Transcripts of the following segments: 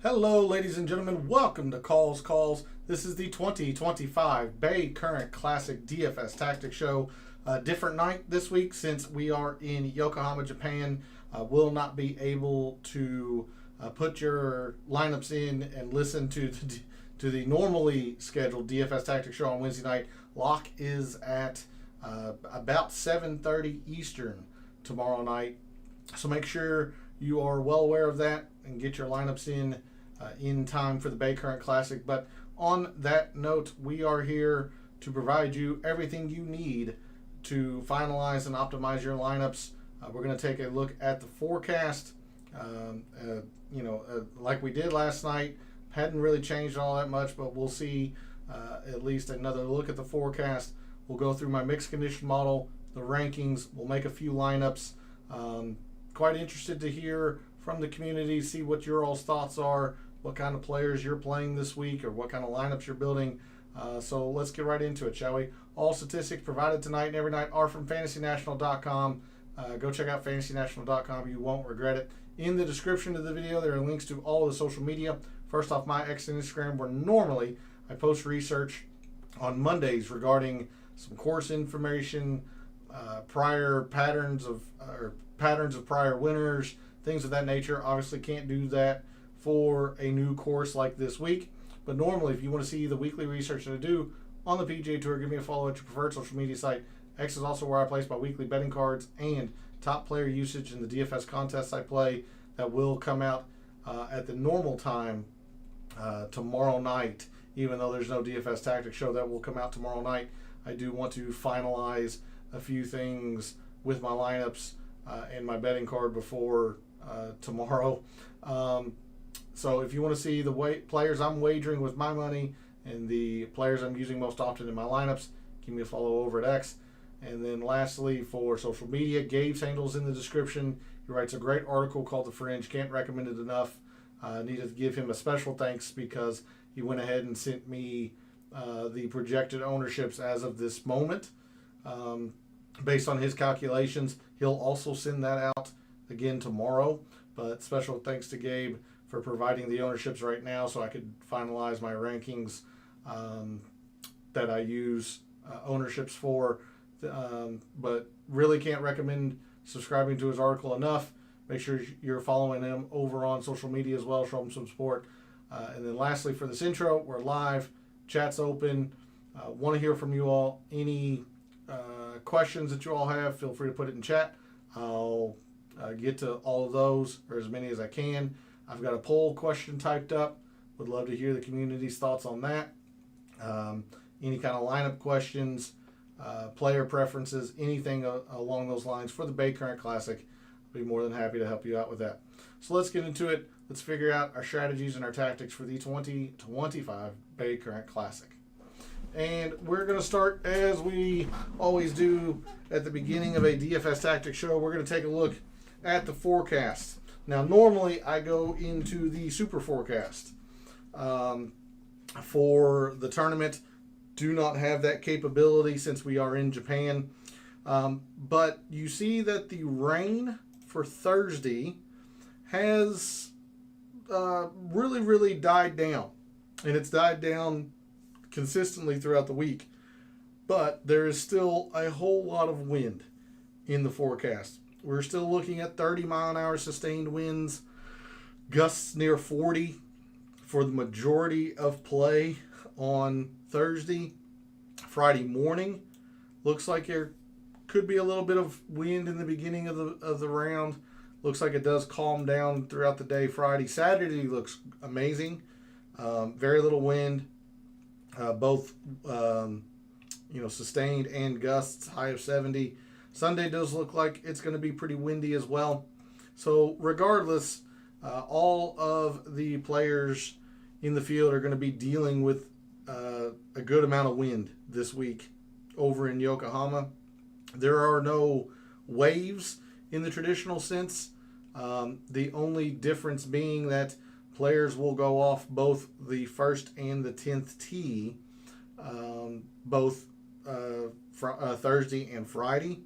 Hello, ladies and gentlemen. Welcome to Calls. This is the 2025 Baycurrent Classic DFS Tactics Show. Different night this week since we are in Yokohama, Japan. Will not be able to put your lineups in and listen to the normally scheduled DFS Tactics Show on Wednesday night. Lock is at about 7:30 Eastern tomorrow night. So make sure you are well aware of that and get your lineups in time for the Baycurrent Classic. But on that note, we are here to provide you everything you need to finalize and optimize your lineups. We're going to take a look at the forecast. Like we did last night, hadn't really changed all that much, but we'll see at least another look at the forecast. We'll go through my mixed condition model, the rankings. We'll make a few lineups. Quite interested to hear from the community, see what your all's thoughts are, what kind of players you're playing this week, or what kind of lineups you're building. So let's get right into it, shall we? All statistics provided tonight and every night are from FantasyNational.com. Go check out FantasyNational.com. You won't regret it. In the description of the video, there are links to all of the social media. First off, my X and Instagram, where normally I post research on Mondays regarding some course information, prior patterns of prior winners, things of that nature. Obviously can't do that for a new course like this week, but normally if you want to see the weekly research that I do on the PGA Tour, give me a follow at your preferred social media site. X is also where I place my weekly betting cards and top player usage in the DFS contests I play that will come out at the normal time tomorrow night. Even though there's no DFS Tactics show, that will come out tomorrow night. I do want to finalize a few things with my lineups and my betting card before tomorrow. So if you want to see the players I'm wagering with my money and the players I'm using most often in my lineups, give me a follow over at X. And then lastly, for social media, Gabe's handle's in the description. He writes a great article called The Fringe. Can't recommend it enough. Needed to give him a special thanks because he went ahead and sent me the projected ownerships as of this moment. Based on his calculations, he'll also send that out again tomorrow. But special thanks to Gabe for providing the ownerships right now so I could finalize my rankings that I use ownerships for. But really can't recommend subscribing to his article enough. Make sure you're following him over on social media as well. Show him some support. And then lastly, for this intro, we're live. Chat's open. Want to hear from you all. Any questions that you all have, feel free to put it in chat. I'll get to all of those, or as many as I can. I've got a poll question typed up. Would love to hear the community's thoughts on that. Any kind of lineup questions, player preferences, anything along those lines for the Baycurrent Classic. I'll be more than happy to help you out with that. So let's get into it. Let's figure out our strategies and our tactics for the 2025 Baycurrent Classic. And we're going to start, as we always do at the beginning of a DFS Tactics show, we're going to take a look at the forecast. Now, normally I go into the super forecast for the tournament. Do not have that capability since we are in Japan. But you see that the rain for Thursday has really died down. And it's died down consistently throughout the week. But there is still a whole lot of wind in the forecast. We're still looking at 30-mile-an-hour sustained winds, gusts near 40 for the majority of play on Thursday. Friday morning, looks like there could be a little bit of wind in the beginning of the round. Looks like it does calm down throughout the day. Friday, Saturday looks amazing. Very little wind, both sustained and gusts, high of 70. Sunday does look like it's going to be pretty windy as well. So regardless, all of the players in the field are going to be dealing with a good amount of wind this week over in Yokohama. There are no waves in the traditional sense. The only difference being that players will go off both the first and the 10th tee, both Thursday and Friday.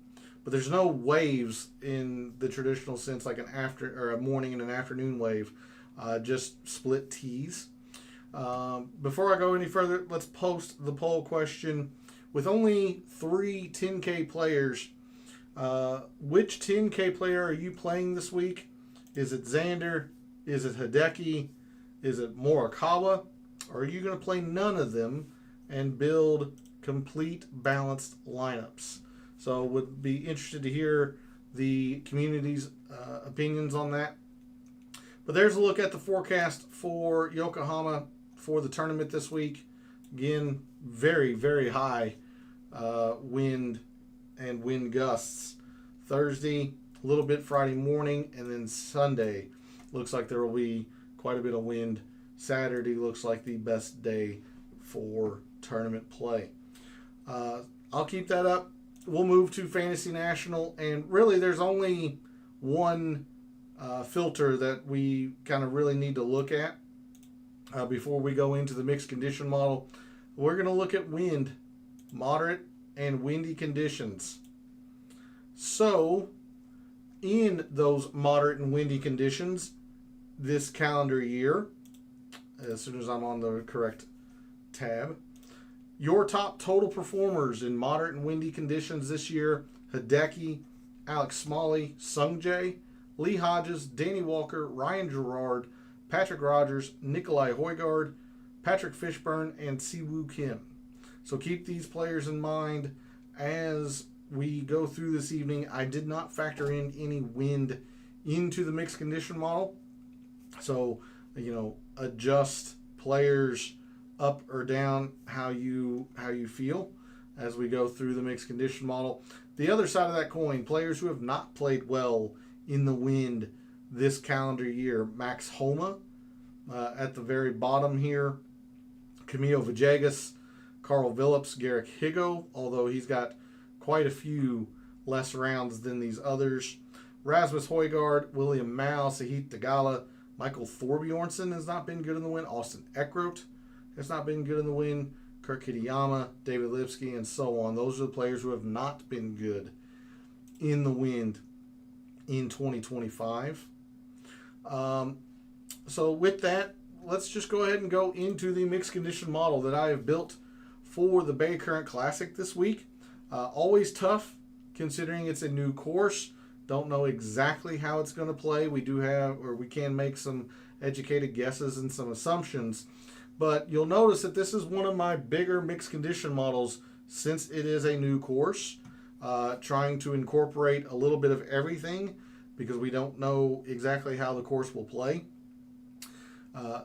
But there's no waves in the traditional sense, like an after or a morning and an afternoon wave. just split tees. Before I go any further, let's post the poll question. With only 3 10K players, which 10K player are you playing this week? Is it Xander? Is it Hideki? Is it Morikawa? Or are you going to play none of them and build complete balanced lineups? So would be interested to hear the community's opinions on that. But there's a look at the forecast for Yokohama for the tournament this week. Again, very, very high wind and wind gusts. Thursday, a little bit Friday morning, and then Sunday looks like there will be quite a bit of wind. Saturday looks like the best day for tournament play. I'll keep that up. We'll move to Fantasy National, and really there's only one filter that we kind of really need to look at before we go into the mixed condition model. We're going to look at wind, moderate and windy conditions. So, in those moderate and windy conditions this calendar year, as soon as I'm on the correct tab, your top total performers in moderate and windy conditions this year: Hideki, Alex Smalley, Sung Jae, Lee Hodges, Danny Walker, Ryan Gerard, Patrick Rogers, Nikolai Højgaard, Patrick Fishburne, and Siwoo Kim. So keep these players in mind as we go through this evening. I did not factor in any wind into the mixed condition model. So, adjust players up or down how you feel as we go through the mixed condition model. The other side of that coin, players who have not played well in the wind this calendar year: Max Homa at the very bottom here, Camilo Villegas, Carl Phillips, Garrick Higo, although he's got quite a few less rounds than these others, Rasmus Højgaard, William Mao, Sahith Theegala, Michael Thorbjornsen has not been good in the wind, Austin Eckroat has not been good in the wind, Kurt Kitayama, David Lipsky, and so on. Those are the players who have not been good in the wind in 2025. So with that, let's just go ahead and go into the mixed condition model that I have built for the Baycurrent Classic this week. Always tough considering it's a new course. Don't know exactly how it's going to play. We can make some educated guesses and some assumptions. But you'll notice that this is one of my bigger mixed condition models since it is a new course. Trying to incorporate a little bit of everything because we don't know exactly how the course will play.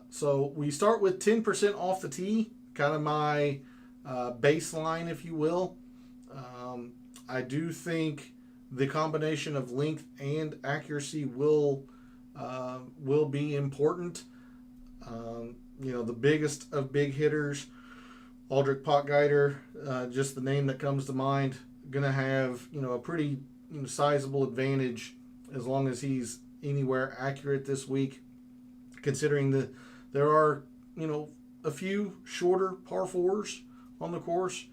So we start with 10% off the tee, kind of my baseline, if you will. I do think the combination of length and accuracy will be important. The biggest of big hitters, Aldrich Potgieter, just the name that comes to mind, going to have a pretty sizable advantage as long as he's anywhere accurate this week, considering that there are a few shorter par fours on the course,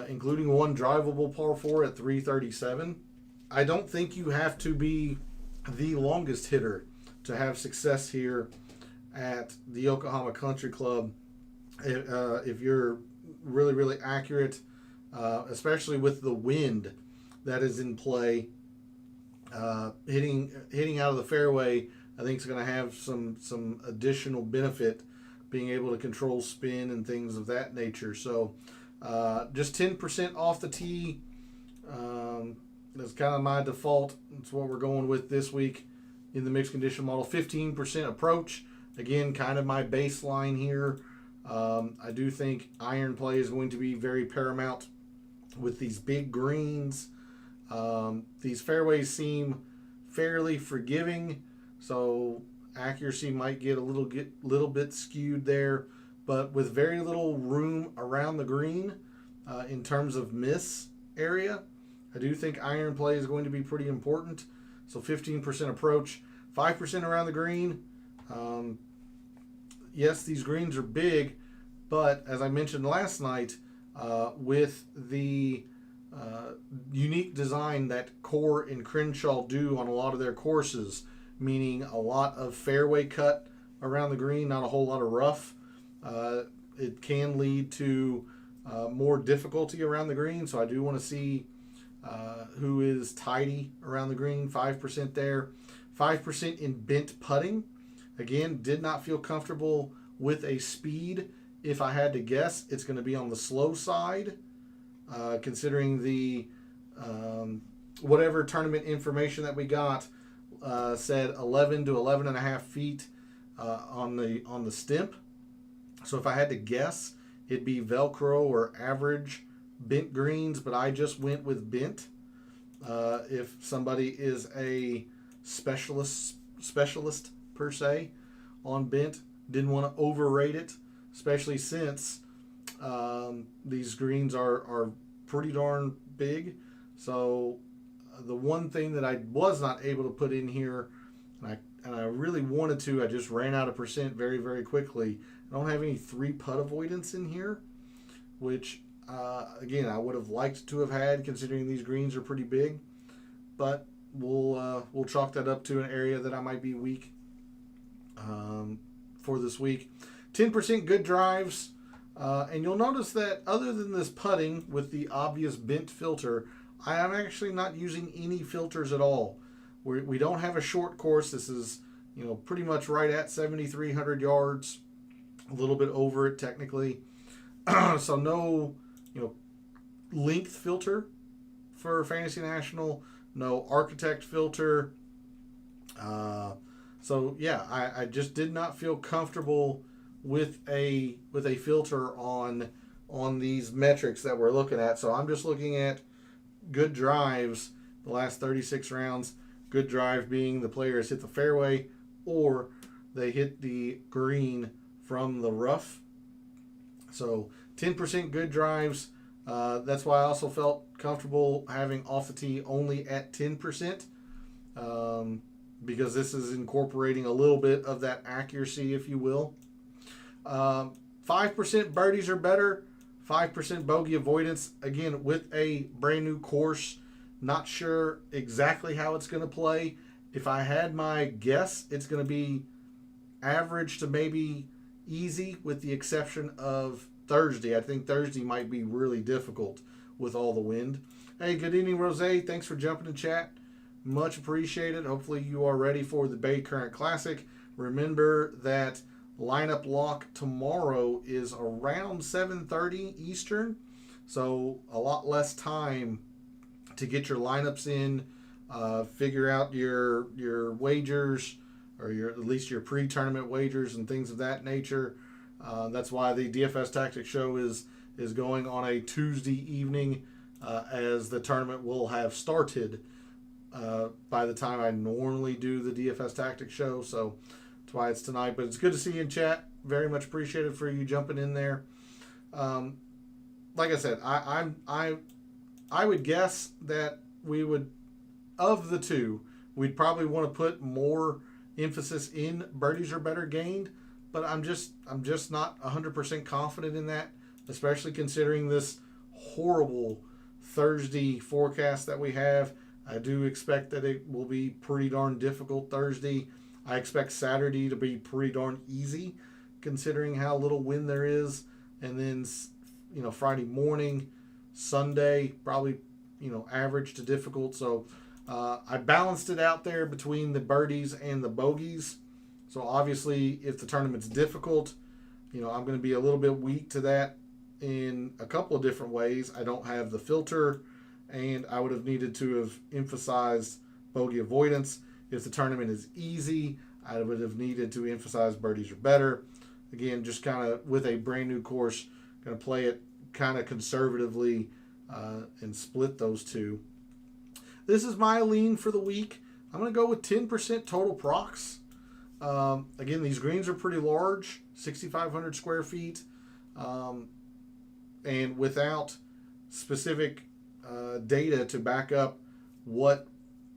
including one drivable par 4 at 337. I don't think you have to be the longest hitter to have success here at the Yokohama Country Club. If you're really, really accurate, especially with the wind that is in play, hitting out of the fairway, I think is going to have some additional benefit, being able to control spin and things of that nature. So just 10% off the tee. That's kind of my default. That's what we're going with this week in the mixed condition model. 15% approach. Again, kind of my baseline here. I do think iron play is going to be very paramount with these big greens. These fairways seem fairly forgiving, so accuracy might get a little bit skewed there, but with very little room around the green in terms of miss area, I do think iron play is going to be pretty important. So 15% approach, 5% around the green. Yes, these greens are big, but as I mentioned last night, with the unique design that Core and Crenshaw do on a lot of their courses, meaning a lot of fairway cut around the green, not a whole lot of rough. It can lead to more difficulty around the green, so I do want to see who is tidy around the green. 5% there. 5% in bent putting. Again, did not feel comfortable with a speed. If I had to guess, it's going to be on the slow side, considering the whatever tournament information that we got said 11 to 11 and a half feet on the stimp. So if I had to guess, it'd be Velcro or average bent greens, but I just went with bent. If somebody is a specialist per se on bent, didn't want to overrate it, especially since these greens are pretty darn big. So the one thing that I was not able to put in here, and I really wanted to, I just ran out of percent very, very quickly. I don't have any 3-putt avoidance in here, which again, I would have liked to have had, considering these greens are pretty big. But we'll chalk that up to an area that I might be weak for this week. 10% good drives. And you'll notice that other than this putting with the obvious bent filter, I am actually not using any filters at all. We don't have a short course. This is, pretty much right at 7,300 yards, a little bit over it technically. So no, length filter for Fantasy National, no architect filter. So yeah, I just did not feel comfortable with a filter on these metrics that we're looking at. So I'm just looking at good drives the last 36 rounds. Good drive being the player has hit the fairway or they hit the green from the rough. So 10% good drives. That's why I also felt comfortable having off the tee only at 10%, because this is incorporating a little bit of that accuracy, if you will. 5% birdies or better, 5% bogey avoidance. Again, with a brand new course, not sure exactly how it's going to play. If I had my guess, it's going to be average to maybe easy, with the exception of Thursday. I think Thursday might be really difficult with all the wind. Hey, good evening, Rose. Thanks for jumping in chat. Much appreciated. Hopefully you are ready for the Baycurrent Classic. Remember that lineup lock tomorrow is around 7:30 Eastern, so a lot less time to get your lineups in, figure out your wagers, or at least your pre-tournament wagers and things of that nature. That's why the DFS Tactics show is going on a Tuesday evening, as the tournament will have started by the time I normally do the DFS Tactics show. So that's why it's tonight. But it's good to see you in chat. Very much appreciated for you jumping in there. Like I said, I would guess that we would, of the two, we'd probably want to put more emphasis in birdies or better gained, but I'm just not 100% confident in that, especially considering this horrible Thursday forecast that we have. I do expect that it will be pretty darn difficult Thursday. I expect Saturday to be pretty darn easy, considering how little wind there is, and then Friday morning, Sunday, probably average to difficult. So I balanced it out there between the birdies and the bogeys. So obviously, if the tournament's difficult, I'm going to be a little bit weak to that in a couple of different ways. I don't have the filter, and I would have needed to have emphasized bogey avoidance. If the tournament is easy, I would have needed to emphasize birdies or better. Again, just kind of with a brand new course, going to play it kind of conservatively and split those two. This is my lean for the week. I'm going to go with 10% total procs. Again, these greens are pretty large, 6,500 square feet, and without specific data to back up what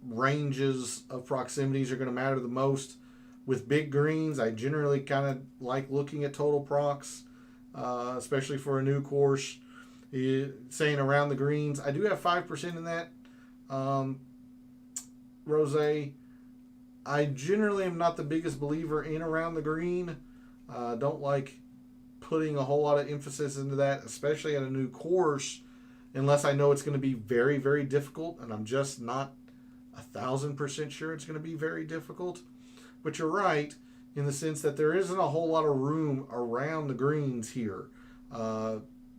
ranges of proximities are going to matter the most. With big greens, I generally kind of like looking at total procs, especially for a new course. Saying around the greens, I do have 5% in that. Rose, I generally am not the biggest believer in around the green. Don't like putting a whole lot of emphasis into that, especially at a new course, unless I know it's going to be very, very difficult, and I'm just not 1,000% sure it's going to be very difficult. But you're right in the sense that there isn't a whole lot of room around the greens here.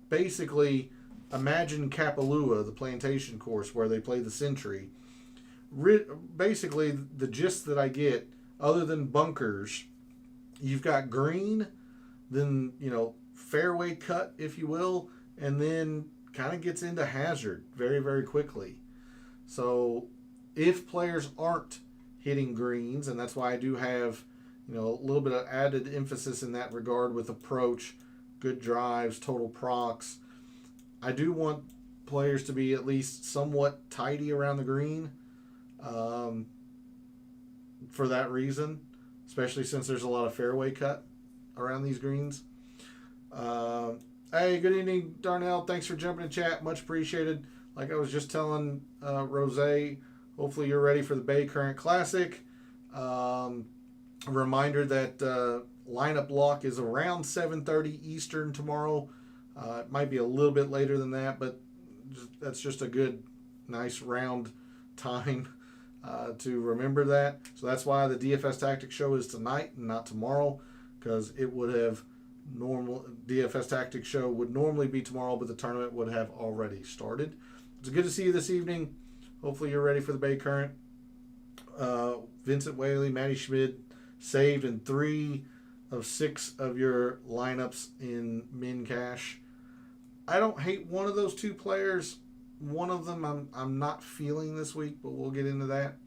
Basically, imagine Kapalua, the plantation course where they play the Century. Basically, the gist that I get, other than bunkers, you've got green, then, fairway cut, if you will, and then kind of gets into hazard very, very quickly. So if players aren't hitting greens, and that's why I do have, a little bit of added emphasis in that regard with approach, good drives, total procs, I do want players to be at least somewhat tidy around the green for that reason, especially since there's a lot of fairway cut around these greens. Hey, good evening, Darnell. Thanks for jumping in chat. Much appreciated. Like I was just telling Rose, hopefully you're ready for the Baycurrent Classic. A reminder that lineup lock is around 7:30 Eastern tomorrow. It might be a little bit later than that, but that's just a good, nice round time to remember that. So that's why the DFS Tactics show is tonight and not tomorrow, because it would have DFS Tactics show would normally be tomorrow, but the tournament would have already started. It's good to see you this evening. Hopefully you're ready for the Baycurrent. Vincent Whaley, Matty Schmid saved in 3 of 6 of your lineups in min cash. I don't hate one of those 2 players. One of them I'm not feeling this week, but we'll get into that.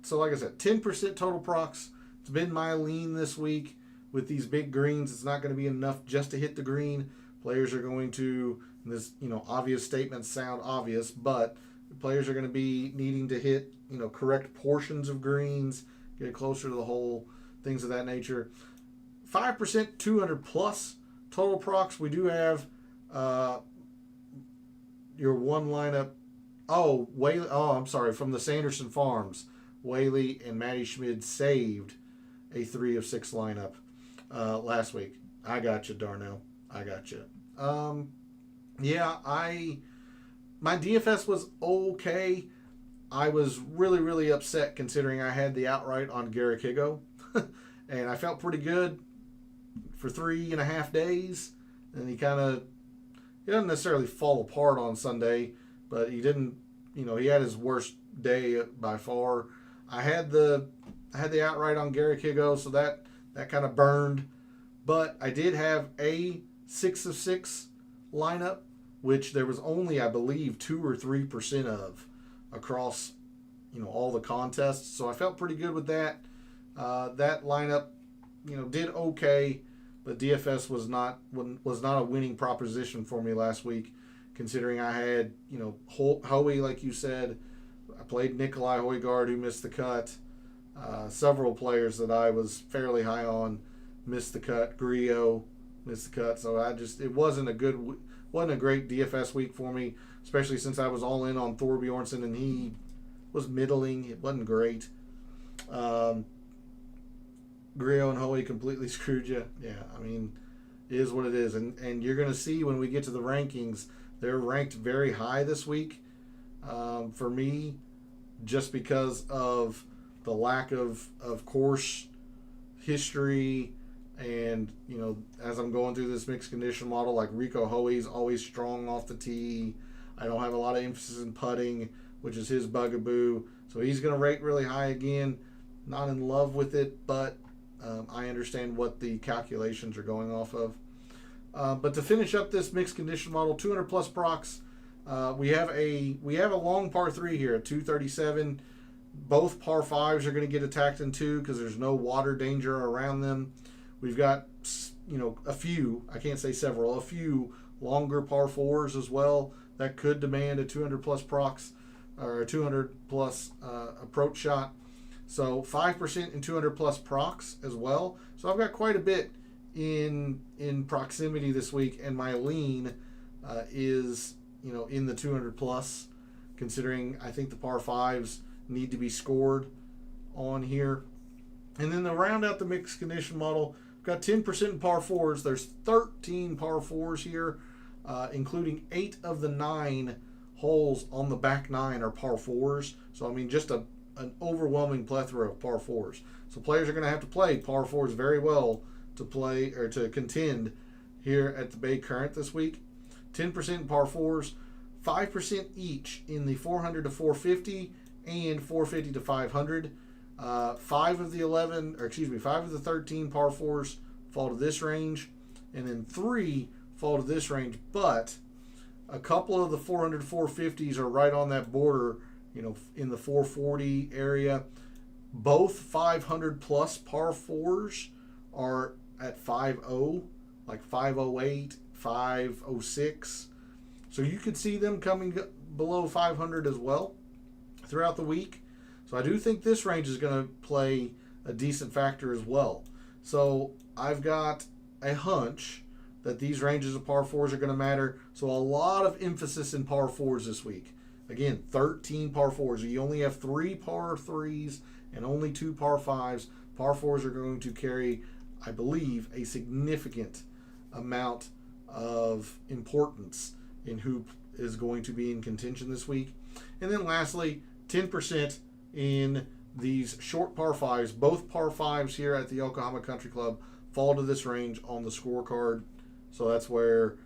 So like I said, 10% total procs. It's been my lean this week. With these big greens, it's not going to be enough just to hit the green. Players are going to, this, obvious statements sound obvious, but players are going to be needing to hit, correct portions of greens, get closer to the hole, things of that nature. 5%, 200 plus total procs. We do have your one lineup. I'm sorry, from the Sanderson Farms. Whaley and Matty Schmid saved a 3 of 6 lineup last week. I got you, Darnell. I got you. My DFS was okay. I was really, really upset considering I had the outright on Garrick Higo. And I felt pretty good for 3.5 days. And he doesn't necessarily fall apart on Sunday, but he didn't, he had his worst day by far. I had the outright on Garrick Higo, so that kind of burned. But I did have a 6 of 6 lineup, which there was only, I believe, 2 or 3% of across, all the contests. So I felt pretty good with that. That lineup, did okay, but DFS was not a winning proposition for me last week, considering I had, Hoey, like you said. I played Nikolai Højgaard, who missed the cut. Several players that I was fairly high on missed the cut. Griot missed the cut. So it wasn't a great DFS week for me, especially since I was all in on Thorbjornsen and he was middling. It wasn't great. Griot and Hoey completely screwed you. Yeah, it is what it is. And you're going to see when we get to the rankings, they're ranked very high this week for me, just because of the lack of course history. And, as I'm going through this mixed condition model, like Rico Hoey's always strong off the tee. I don't have a lot of emphasis in putting, which is his bugaboo. So he's going to rate really high again. Not in love with it, but I understand what the calculations are going off of. But to finish up this mixed condition model, 200 plus procs, we have a long par 3 here at 237. Both par 5s are going to get attacked in 2 because there's no water danger around them. We've got, a few, I can't say several, a few longer par 4s as well that could demand a 200 plus procs or a 200 plus approach shot. So 5% and 200 plus procs as well. So I've got quite a bit in proximity this week, and my lean is, in the 200 plus, considering I think the par 5s need to be scored on here. And then to round out the mixed condition model, we've got 10% in par fours. There's 13 par fours here, including 8 of the 9 holes on the back 9 are par fours. So I mean, just an overwhelming plethora of par fours. So players are going to have to play par fours very well to play or to contend here at the Baycurrent this week. 10% in par fours, 5% each in the 400 to 450 and 450 to 500. 5 of the 13 par fours fall to this range, and then 3 fall to this range. But a couple of the 400 to 450s are right on that border, in the 440 area. Both 500 plus par fours are at 5.0, like 5.08, 5.06. So you could see them coming below 500 as well throughout the week. So I do think this range is going to play a decent factor as well. So I've got a hunch that these ranges of par fours are going to matter. So a lot of emphasis in par fours this week. Again, 13 par fours. You only have 3 par threes and only 2 par fives. Par fours are going to carry, I believe, a significant amount of importance in who is going to be in contention this week. And then lastly, 10% in these short par fives. Both par fives here at the Yokohama Country Club fall to this range on the scorecard. So that's where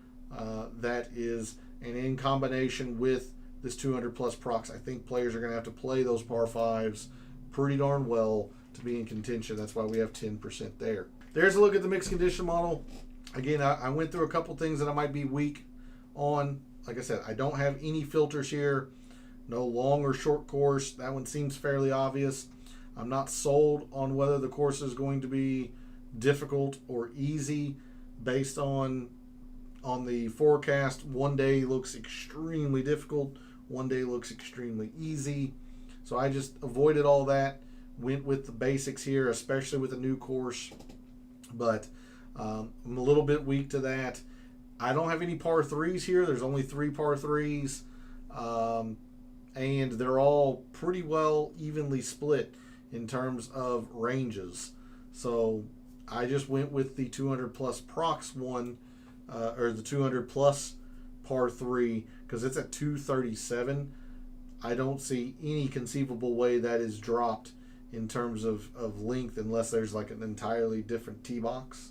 that is. And in combination with this 200 plus procs, I think players are going to have to play those par fives pretty darn well to be in contention. That's why we have 10% there. There's a look at the mixed condition model. Again, I went through a couple things that I might be weak on. Like I said, I don't have any filters here. No long or short course. That one seems fairly obvious. I'm not sold on whether the course is going to be difficult or easy based on the forecast. One day looks extremely difficult. One day looks extremely easy. So I just avoided all that. Went with the basics here, especially with a new course. But I'm a little bit weak to that. I don't have any par threes here. There's only 3 par threes. And they're all pretty well evenly split in terms of ranges. So I just went with the 200 plus procs one, or the 200 plus par 3, because it's at 237. I don't see any conceivable way that is dropped in terms of length unless there's like an entirely different tee box.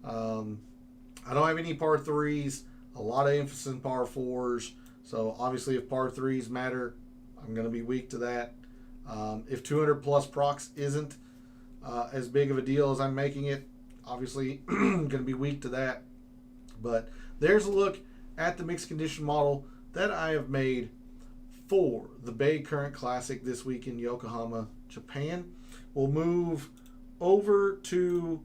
I don't have any par 3s, a lot of emphasis in par 4s. So obviously if par 3s matter, I'm going to be weak to that. If 200 plus procs isn't as big of a deal as I'm making it, obviously going to be weak to that. But there's a look at the mixed condition model that I have made for the Baycurrent Classic this week in Yokohama, Japan. We'll move over to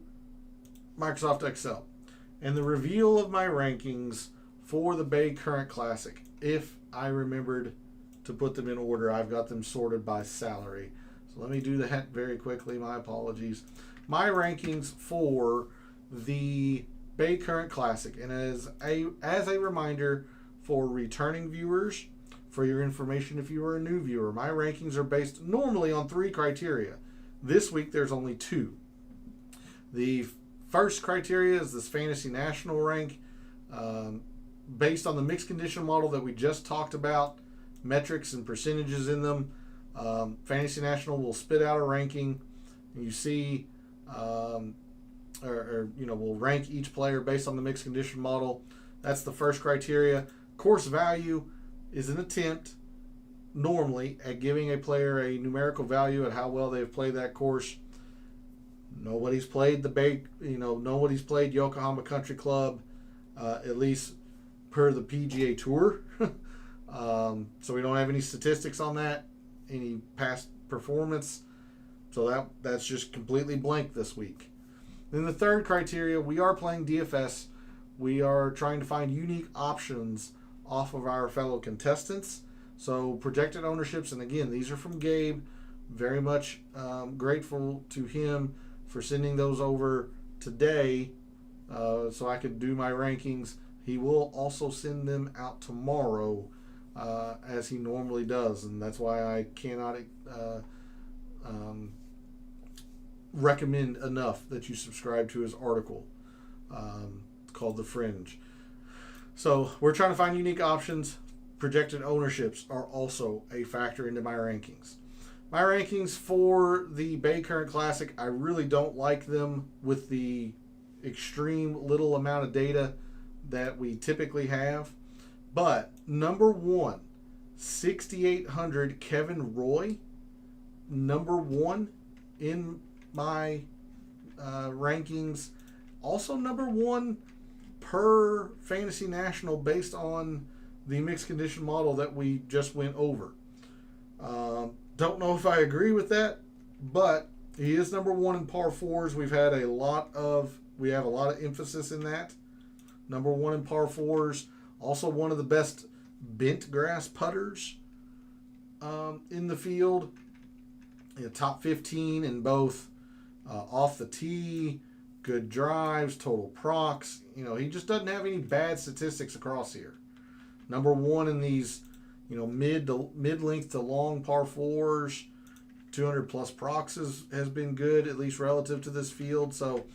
Microsoft Excel and the reveal of my rankings for the Baycurrent Classic. If I remembered to put them in order, I've got them sorted by salary. So let me do that very quickly. My apologies. My rankings for the Baycurrent Classic, and as a reminder for returning viewers, for your information if you are a new viewer, my rankings are based normally on 3 criteria. This week there's only 2. The first criteria is this Fantasy National rank, based on the mixed condition model that we just talked about, metrics and percentages in them. Fantasy National will spit out a ranking. You see, we'll rank each player based on the mixed condition model. That's the first criteria. Course value is an attempt normally at giving a player a numerical value at how well they've played that course. Nobody's played nobody's played Yokohama Country Club, at least per the PGA Tour. So we don't have any statistics on that, any past performance. So that's just completely blank this week. Then the third criteria, we are playing DFS. We are trying to find unique options off of our fellow contestants. So projected ownerships, and again, these are from Gabe. Very much grateful to him for sending those over today so I could do my rankings. He will also send them out tomorrow as he normally does, and that's why I cannot recommend enough that you subscribe to his article called The Fringe. So we're trying to find unique options. Projected ownerships are also a factor into my rankings. My rankings for the Baycurrent Classic, I really don't like them with the extreme little amount of data that we typically have. But number one, 6,800 Kevin Roy, number one in my rankings. Also number one per Fantasy National based on the mixed condition model that we just went over. Don't know if I agree with that, but he is number one in par fours. We have a lot of emphasis in that. Number one in par fours. Also one of the best bent grass putters in the field. Top 15 in both off the tee, good drives, total procs. He just doesn't have any bad statistics across here. Number one in these, mid-length to long par fours, 200 plus procs has been good, at least relative to this field. So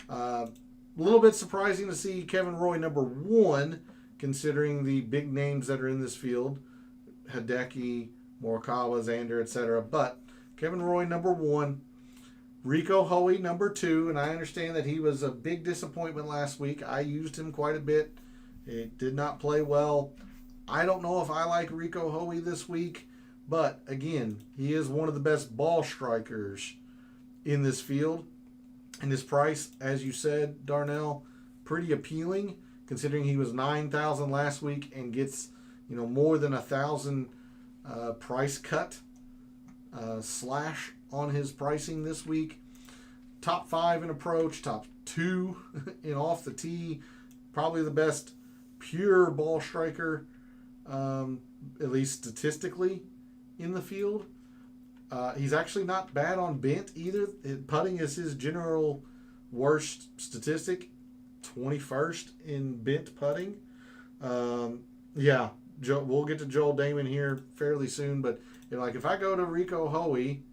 a little bit surprising to see Kevin Roy number one, considering the big names that are in this field, Hideki, Morikawa, Xander, etc. But Kevin Roy number one, Rico Hoey number two, and I understand that he was a big disappointment last week. I used him quite a bit. It did not play well. I don't know if I like Rico Hoey this week, but again, he is one of the best ball strikers in this field. And his price, as you said, Darnell, pretty appealing, considering he was $9,000 last week and gets more than $1,000 price cut slash on his pricing this week. Top 5 in approach, top 2 in off the tee, probably the best pure ball striker, at least statistically, in the field. He's actually not bad on bent either. Putting is his general worst statistic, 21st in bent putting. We'll get to Joel Damon here fairly soon, but if I go to Rico Hoey,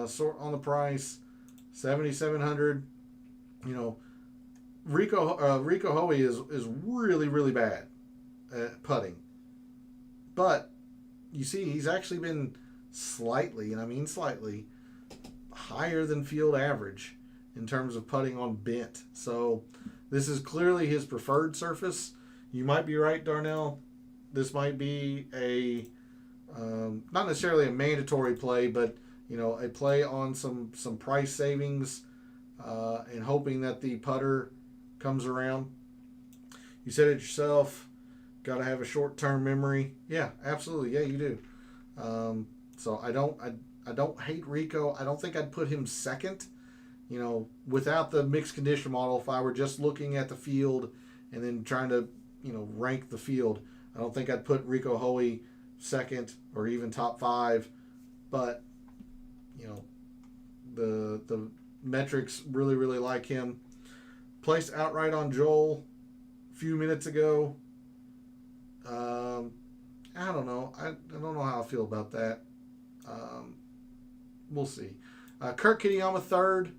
sort on the price, 7,700, Rico Hoey is really, really bad at putting. But you see, he's actually been slightly, and I mean slightly, higher than field average in terms of putting on bent. So this is clearly his preferred surface. You might be right, Darnell. This might be a not necessarily a mandatory play, but a play on some price savings and hoping that the putter comes around. You said it yourself. Got to have a short-term memory. Yeah, absolutely. Yeah, you do. So I don't hate Rico. I don't think I'd put him second. Without the mixed condition model, if I were just looking at the field and then trying to rank the field, I don't think I'd put Rico Hoey second or even top 5. But the metrics really, really like him. Placed outright on Joel a few minutes ago. I don't know. I don't know how I feel about that. We'll see. Kurt Kitayama third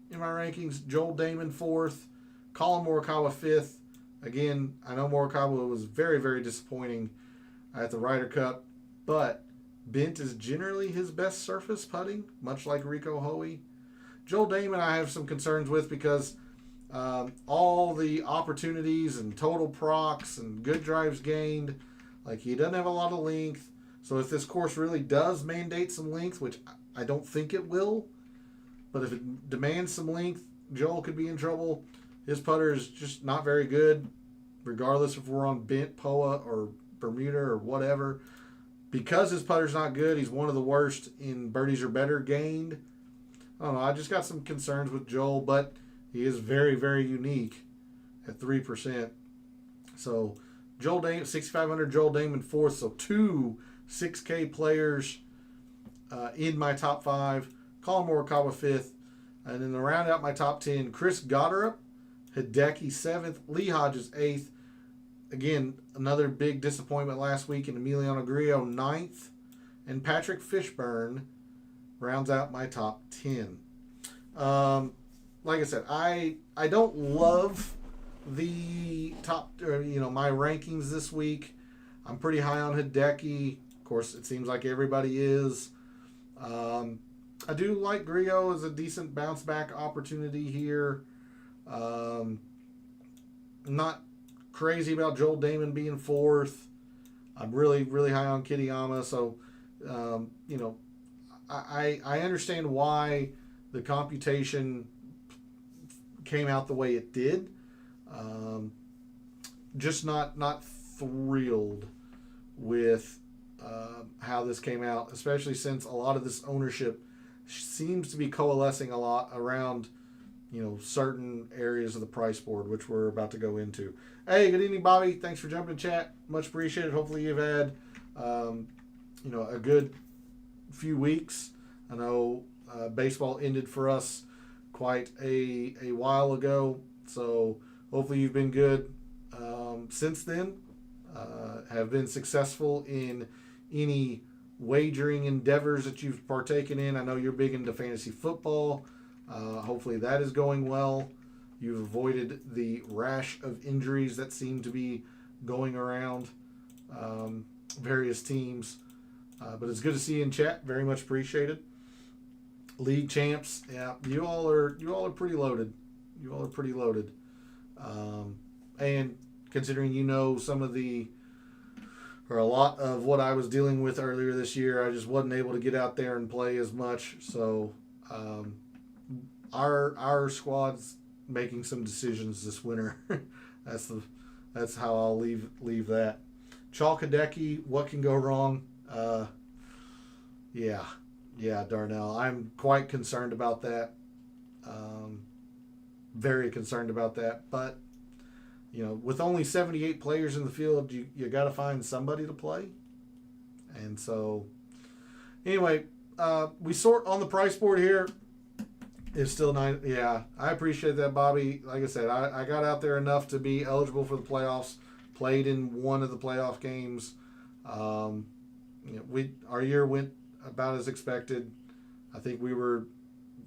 in my rankings. Joel Damon fourth. Colin Morikawa fifth. Again, I know Morikawa was very, very disappointing at the Ryder Cup, but bent is generally his best surface putting, much like Rico Hoey. Joel Damon I have some concerns with because all the opportunities and total procs and good drives gained, he doesn't have a lot of length. So if this course really does mandate some length, which I don't think it will, but if it demands some length, Joel could be in trouble. His putter is just not very good, regardless if we're on bent, POA, or Bermuda, or whatever. Because his putter's not good, he's one of the worst in birdies or better gained. I don't know. I just got some concerns with Joel, but he is very, very unique at 3%. So Joel Damon, 6,500, Joel Damon fourth. So 2 6K players in my top 5. Colin Morikawa fifth. And then to round out my top 10, Chris Goddard, Hideki 7th, Lee Hodges 8th. Again, another big disappointment last week in Emiliano Grillo 9th. And Patrick Fishburne rounds out my top 10. Like I said, I don't love the top, my rankings this week. I'm pretty high on Hideki. Of course, it seems like everybody is. I do like Griot as a decent bounce back opportunity here. Not crazy about Joel Damon being fourth. I'm really, really high on Kitayama. So, I understand why the computation came out the way it did. Just not thrilled with how this came out, especially since a lot of this ownership seems to be coalescing a lot around certain areas of the price board, which we're about to go into. Hey, good evening, Bobby. Thanks for jumping in chat. Much appreciated. Hopefully you've had a good few weeks. I know baseball ended for us quite a while ago, so hopefully you've been good since then. Have been successful in any wagering endeavors that you've partaken in. I know you're big into fantasy football. Hopefully that is going well. You've avoided the rash of injuries that seem to be going around various teams. But it's good to see you in chat. Very much appreciated. League champs, yeah, you all are pretty loaded. You all are pretty loaded. And considering some of a lot of what I was dealing with earlier this year, I just wasn't able to get out there and play as much. So our squad's making some decisions this winter. That's how I'll leave that. Chalk Hideki, what can go wrong? Yeah, Darnell. I'm quite concerned about that. Very concerned about that. But with only 78 players in the field, you got to find somebody to play. And so, anyway, we sort on the price board here. It's still 9. Yeah, I appreciate that, Bobby. Like I said, I got out there enough to be eligible for the playoffs. Played in one of the playoff games. Our year went about as expected. I think we were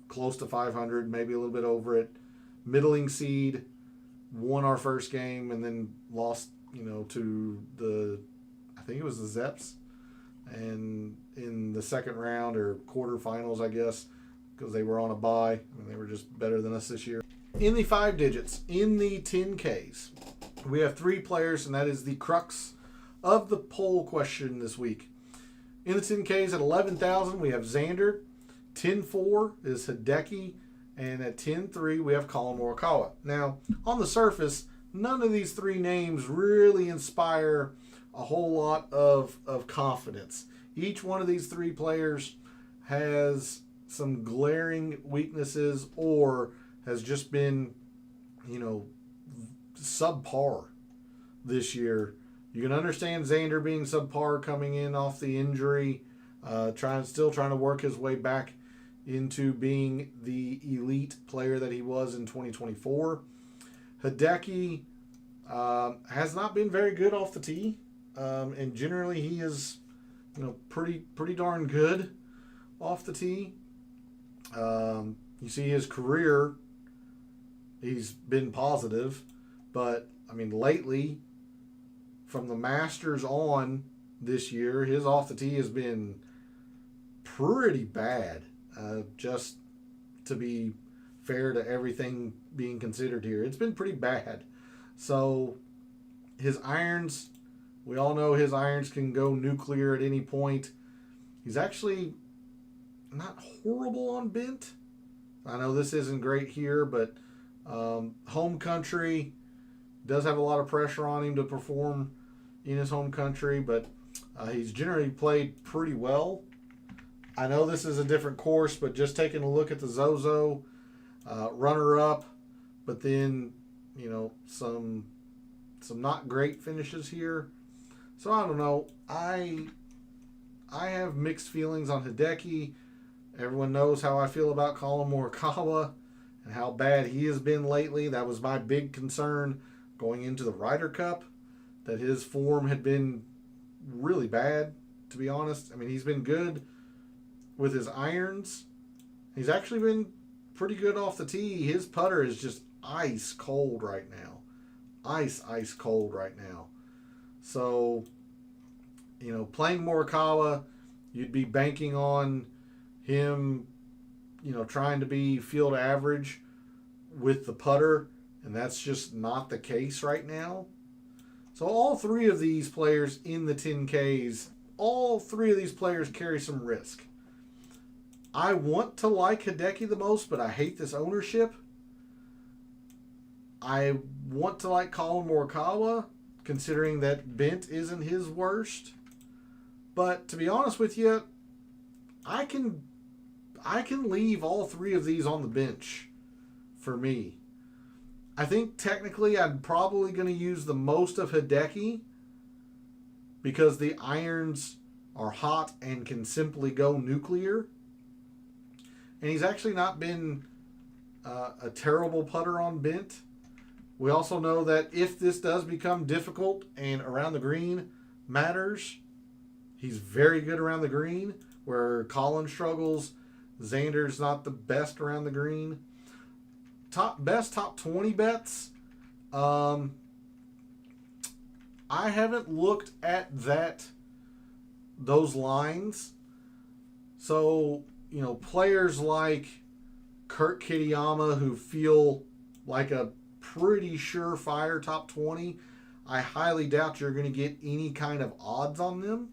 close to 500, maybe a little bit over it. Middling seed. Won our first game and then lost, to I think it was the Zeps, and in the second round or quarterfinals, I guess, because they were on a bye. I mean, they were just better than us this year. In the 5 digits, in the 10Ks, we have 3 players, and that is the crux of the poll question this week. In the 10Ks at 11,000, we have Xander. 10-4 is Hideki. And at 10-3, we have Colin Morikawa. Now, on the surface, none of these 3 names really inspire a whole lot of confidence. Each one of these 3 players has some glaring weaknesses or has just been, subpar this year. You can understand Xander being subpar coming in off the injury, still trying to work his way back into being the elite player that he was in 2024. Hideki has not been very good off the tee, and generally he is, pretty darn good off the tee. You see his career, he's been positive, but lately, from the Masters on this year, his off the tee has been pretty bad. Just to be fair to everything being considered here, it's been pretty bad. So his irons, we all know his irons can go nuclear at any point. He's actually not horrible on bent. I know this isn't great here, but home country does have a lot of pressure on him to perform in his home country, but he's generally played pretty well. I know this is a different course, but just taking a look at the Zozo runner-up, but then, some not great finishes here. So I don't know. I have mixed feelings on Hideki. Everyone knows how I feel about Colin Morikawa and how bad he has been lately. That was my big concern going into the Ryder Cup, that his form had been really bad, to be honest. He's been good with his irons. He's actually been pretty good off the tee. His putter is just ice cold right now. Ice cold right now. So, playing Morikawa, you'd be banking on him, trying to be field average with the putter, and that's just not the case right now. So all three of these players in the 10Ks, all three of these players carry some risk. I want to like Hideki the most, but I hate this ownership. I want to like Colin Morikawa, considering that Bent isn't his worst. But to be honest with you, I can leave all three of these on the bench for me. I think technically I'm probably going to use the most of Hideki because the irons are hot and can simply go nuclear. And he's actually not been a terrible putter on Bent. We also know that if this does become difficult and around the green matters, he's very good around the green, where Colin struggles. Xander's not the best around the green. Top 20 bets. I haven't looked at those lines. So, players like Kurt Kitayama, who feel like a pretty surefire top 20, I highly doubt you're going to get any kind of odds on them.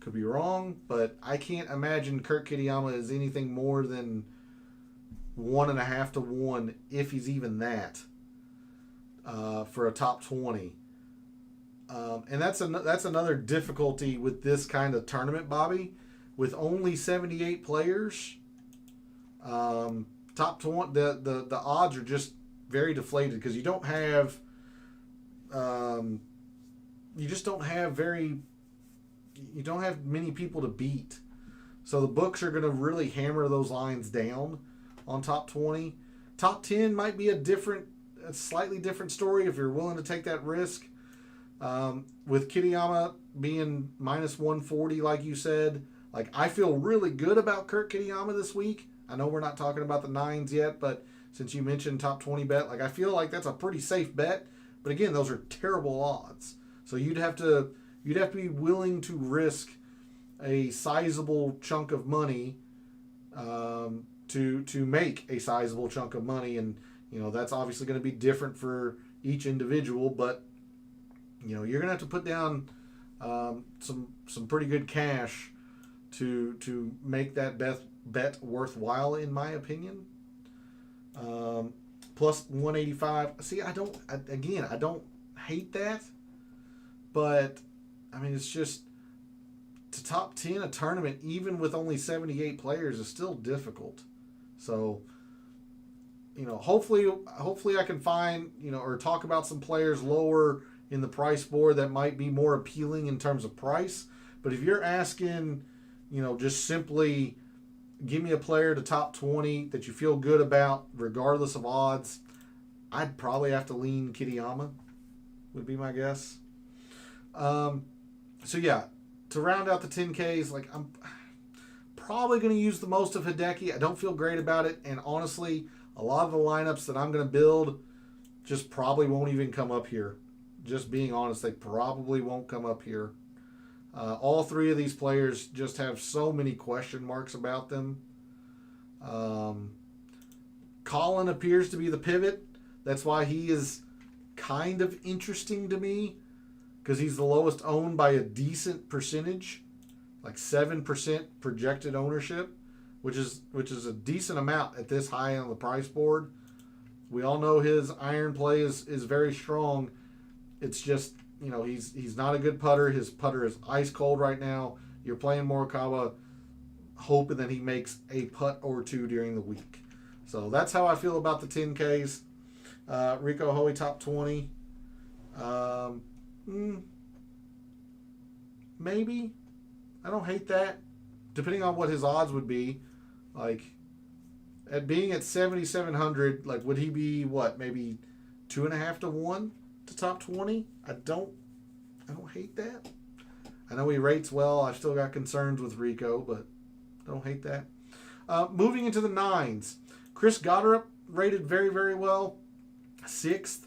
Could be wrong, but I can't imagine Kurt Kitayama is anything more than 1.5 to 1, if he's even that, for a top 20. And that's another difficulty with this kind of tournament, Bobby. With only 78 players, top 20, the odds are just very deflated because you don't have, you don't have many people to beat. So the books are going to really hammer those lines down on top 20. Top 10 might be a slightly different story if you're willing to take that risk. With Kitayama being minus 140, like you said, I feel really good about Kurt Kitayama this week. I know we're not talking about the nines yet, but since you mentioned top 20 bet, I feel like that's a pretty safe bet. But again, those are terrible odds. So you'd have to be willing to risk a sizable chunk of money to make a sizable chunk of money, and that's obviously going to be different for each individual. But you're going to have to put down some pretty good cash to make that bet worthwhile, in my opinion. Plus 185. See, I don't hate that, but it's just to top 10 a tournament, even with only 78 players, is still difficult. So, hopefully I can find, or talk about some players lower in the price board that might be more appealing in terms of price. But if you're asking, just simply give me a player to top 20 that you feel good about, regardless of odds, I'd probably have to lean Kitayama, would be my guess. So yeah, to round out the 10Ks, I'm probably going to use the most of Hideki. I don't feel great about it, and honestly, a lot of the lineups that I'm going to build just probably won't even come up here. Just being honest, they probably won't come up here. All three of these players just have so many question marks about them. Colin appears to be the pivot. That's why he is kind of interesting to me, because he's the lowest owned by a decent percentage, 7% projected ownership, which is a decent amount at this high on the price board. We all know his iron play is very strong. It's just, he's not a good putter. His putter is ice cold right now. You're playing Morikawa hoping that he makes a putt or two during the week. So that's how I feel about the 10Ks. Rico Hoey top 20. Maybe. I don't hate that. Depending on what his odds would be. At being at 7,700, would he be, maybe 2.5 to 1 to top 20? I don't hate that. I know he rates well. I've still got concerns with Rico, but I don't hate that. Moving into the nines. Chris Goddard rated very, very well. 6th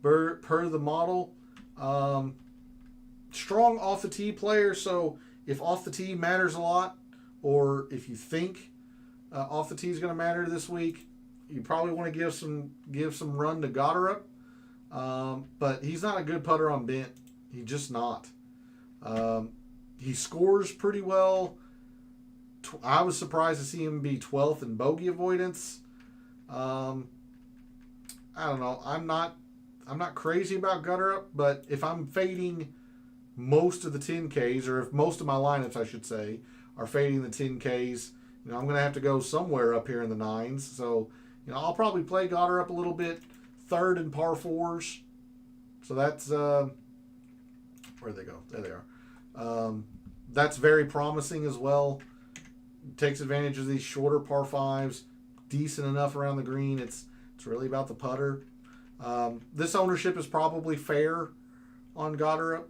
per the model. Strong off the tee player, so if off the tee matters a lot, or if you think off the tee is going to matter this week, you probably want to give some run to Goddard. But he's not a good putter on bent. He's just not. He scores pretty well. I was surprised to see him be 12th in bogey avoidance. I don't know. I'm not crazy about Goddard, but if I'm fading most of the 10Ks, or if most of my lineups, I should say, are fading the 10Ks, I'm going to have to go somewhere up here in the 9s. So, I'll probably play Goddard up a little bit, 3rd in par 4s. So that's, where'd they go? There they are. That's very promising as well. Takes advantage of these shorter par 5s, decent enough around the green. It's really about the putter. This ownership is probably fair on Goddard,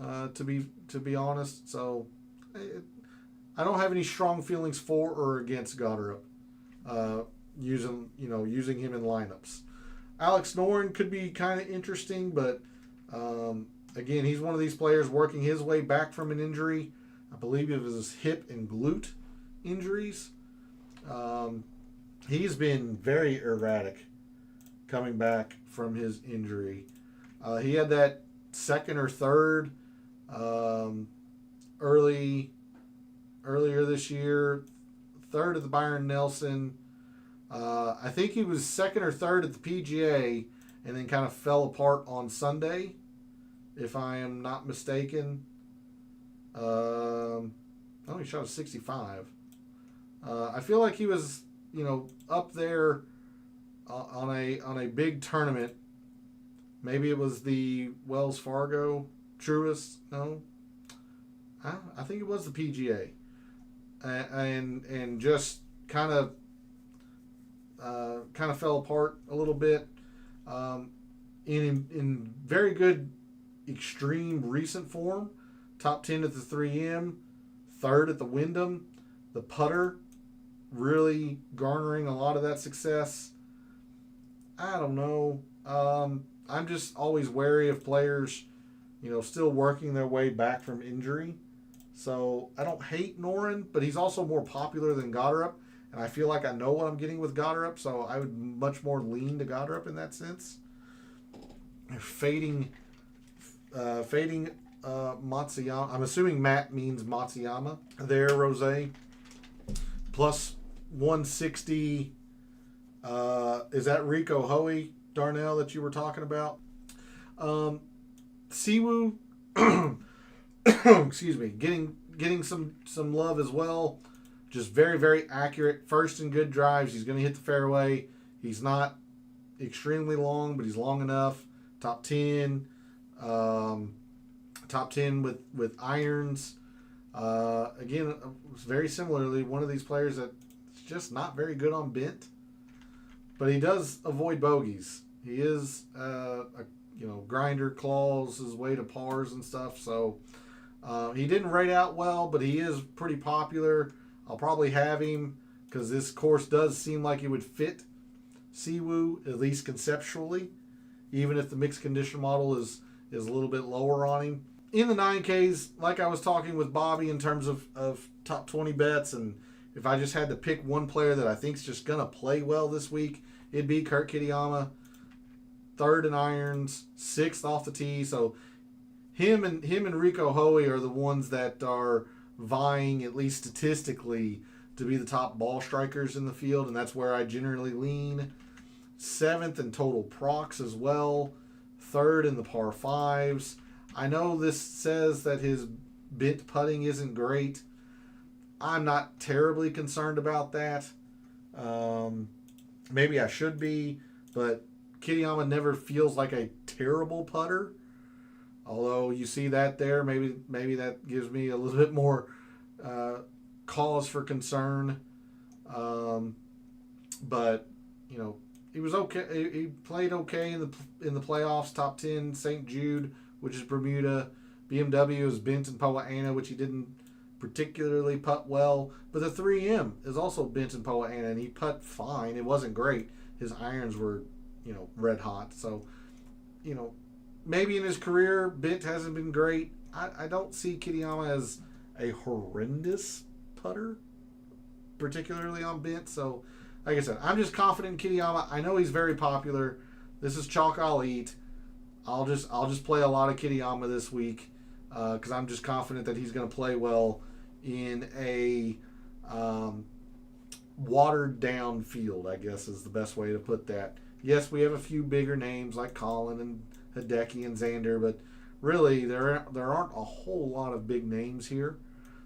to be honest. So I don't have any strong feelings for or against Goddard, using him in lineups. Alex Noren could be kind of interesting, but again, he's one of these players working his way back from an injury. I believe it was his hip and glute injuries. He's been very erratic coming back from his injury. He had that 2nd or 3rd earlier this year, 3rd at the Byron Nelson. I think he was 2nd or 3rd at the PGA, and then kind of fell apart on Sunday, if I am not mistaken. He shot a 65. I feel like he was, up there on a big tournament. Maybe it was the Wells Fargo Truist. No, I think it was the PGA, and just kind of fell apart a little bit. In very good extreme recent form, top 10 at the 3M, 3rd at the Wyndham, the putter really garnering a lot of that success. I don't know. I'm just always wary of players, still working their way back from injury. So I don't hate Noren, but he's also more popular than Goddard, and I feel like I know what I'm getting with Goddard, so I would much more lean to Goddard in that sense. Fading Matsuyama. I'm assuming Matt means Matsuyama there, Rosé. Plus 160. Is that Rico Hoey, Darnell, that you were talking about? Siwoo, excuse me, getting some love as well. Just very, very accurate. First in good drives. He's going to hit the fairway. He's not extremely long, but he's long enough. Top 10. Top 10 with irons. Again, very similarly, one of these players that's just not very good on bent, but he does avoid bogeys. He is a grinder, claws his way to pars and stuff. So he didn't rate out well, but he is pretty popular. I'll probably have him because this course does seem like it would fit Siwoo, at least conceptually, even if the mixed condition model is a little bit lower on him. In the 9Ks, like I was talking with Bobby in terms of top 20 bets, and if I just had to pick one player that I think is just going to play well this week, it'd be Kurt Kitayama. 3rd in irons, 6th off the tee. So him and Rico Hoey are the ones that are vying, at least statistically, to be the top ball strikers in the field, and that's where I generally lean. 7th in total procs as well. 3rd in the par 5s. I know this says that his bent putting isn't great. I'm not terribly concerned about that. Maybe I should be, but Kitayama never feels like a terrible putter. Although you see that there, maybe that gives me a little bit more cause for concern. But he was okay. He played okay in the playoffs. Top 10, St. Jude, which is Bermuda. BMW is bent and Poa Annua, which he didn't particularly putt well, but the 3M is also Benson Poa Anna, and he putt fine. It wasn't great. His irons were, red hot. So, maybe in his career, Bent hasn't been great. I don't see Kitayama as a horrendous putter, particularly on Bent. So, like I said, I'm just confident in Kitayama. I know he's very popular. This is chalk I'll eat. I'll just play a lot of Kitayama this week because I'm just confident that he's going to play well in a watered down field, I guess is the best way to put that. Yes, we have a few bigger names like Colin and Hideki and Xander, but really there aren't a whole lot of big names here.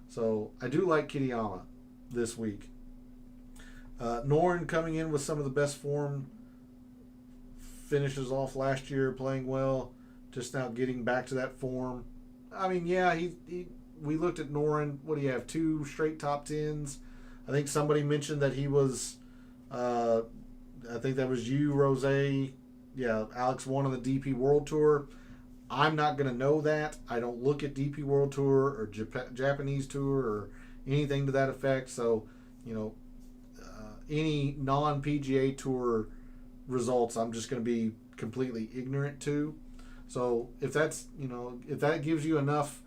So I do like Kitayama this week. Noren coming in with some of the best form, finishes off last year playing well, just now getting back to that form. I mean, yeah, we looked at Noren. What do you have? 2 straight top 10s. I think somebody mentioned that he was, I think that was you, Rose. Yeah, Alex won on the DP World Tour. I'm not going to know that. I don't look at DP World Tour or Japanese Tour or anything to that effect. So, any non-PGA Tour results, I'm just going to be completely ignorant to. So if that's, if that gives you enough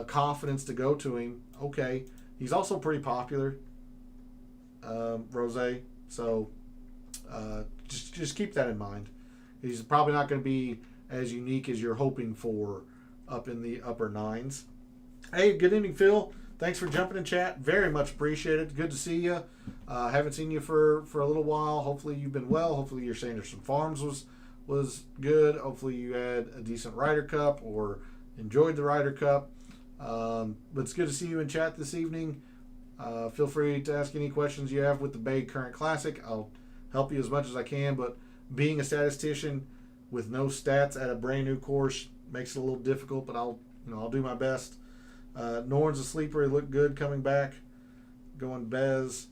confidence to go to him, okay. He's also pretty popular, Rose. So just keep that in mind. He's probably not going to be as unique as you're hoping for up in the upper 9s. Hey, good evening, Phil. Thanks for jumping in chat. Very much appreciated. Good to see you. Haven't seen you for a little while. Hopefully you've been well. Hopefully your Sanderson Farms was good. Hopefully you had a decent Ryder Cup or enjoyed the Ryder Cup. But it's good to see you in chat this evening. Feel free to ask any questions you have with the Baycurrent Classic. I'll help you as much as I can, but being a statistician with no stats at a brand new course makes it a little difficult, but I'll do my best. Noren's a sleeper. He looked good coming back. Going Bez,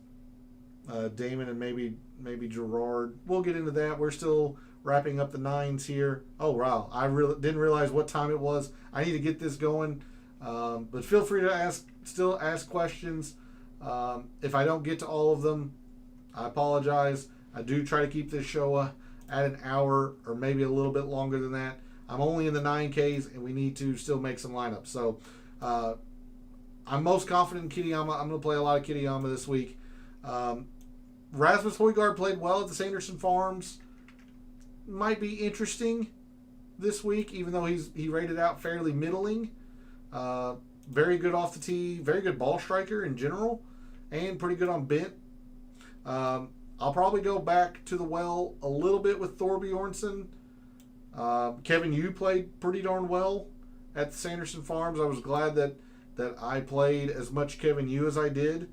Damon, and maybe Gerard. We'll get into that. We're still wrapping up the 9s here. Oh, wow. I really didn't realize what time it was. I need to get this going. But feel free to still ask questions. If I don't get to all of them, I apologize. I do try to keep this show at an hour or maybe a little bit longer than that. I'm only in the 9Ks, and we need to still make some lineups. So I'm most confident in Kitayama. I'm going to play a lot of Kitayama this week. Rasmus Højgaard played well at the Sanderson Farms. Might be interesting this week, even though he rated out fairly middling. Very good off the tee, very good ball striker in general, and pretty good on bent. I'll probably go back to the well a little bit with Thorbjornsen. Kevin Yu played pretty darn well at the Sanderson Farms. I was glad that I played as much Kevin Yu as I did,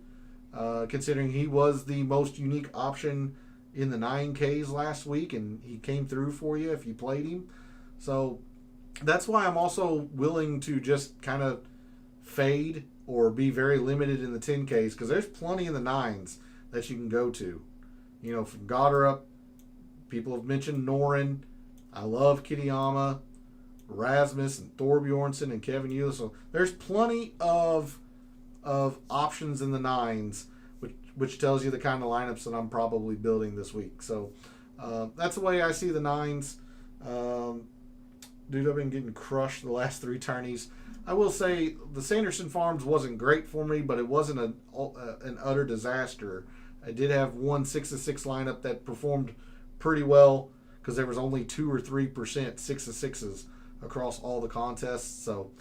considering he was the most unique option in the 9Ks last week, and he came through for you if you played him. So that's why I'm also willing to just kind of fade or be very limited in the 10Ks, because there's plenty in the 9s that you can go to. From Goddard, people have mentioned Noren. I love Kitayama, Rasmus, and Thorbjornsen, and Kevin Yu. So there's plenty of options in the 9s, which tells you the kind of lineups that I'm probably building this week. So that's the way I see the 9s. Dude, I've been getting crushed the last 3 tourneys. I will say the Sanderson Farms wasn't great for me, but it wasn't an utter disaster. I did have one 6-6 lineup that performed pretty well because there was only 2 or 3% 6-6s across all the contests. So,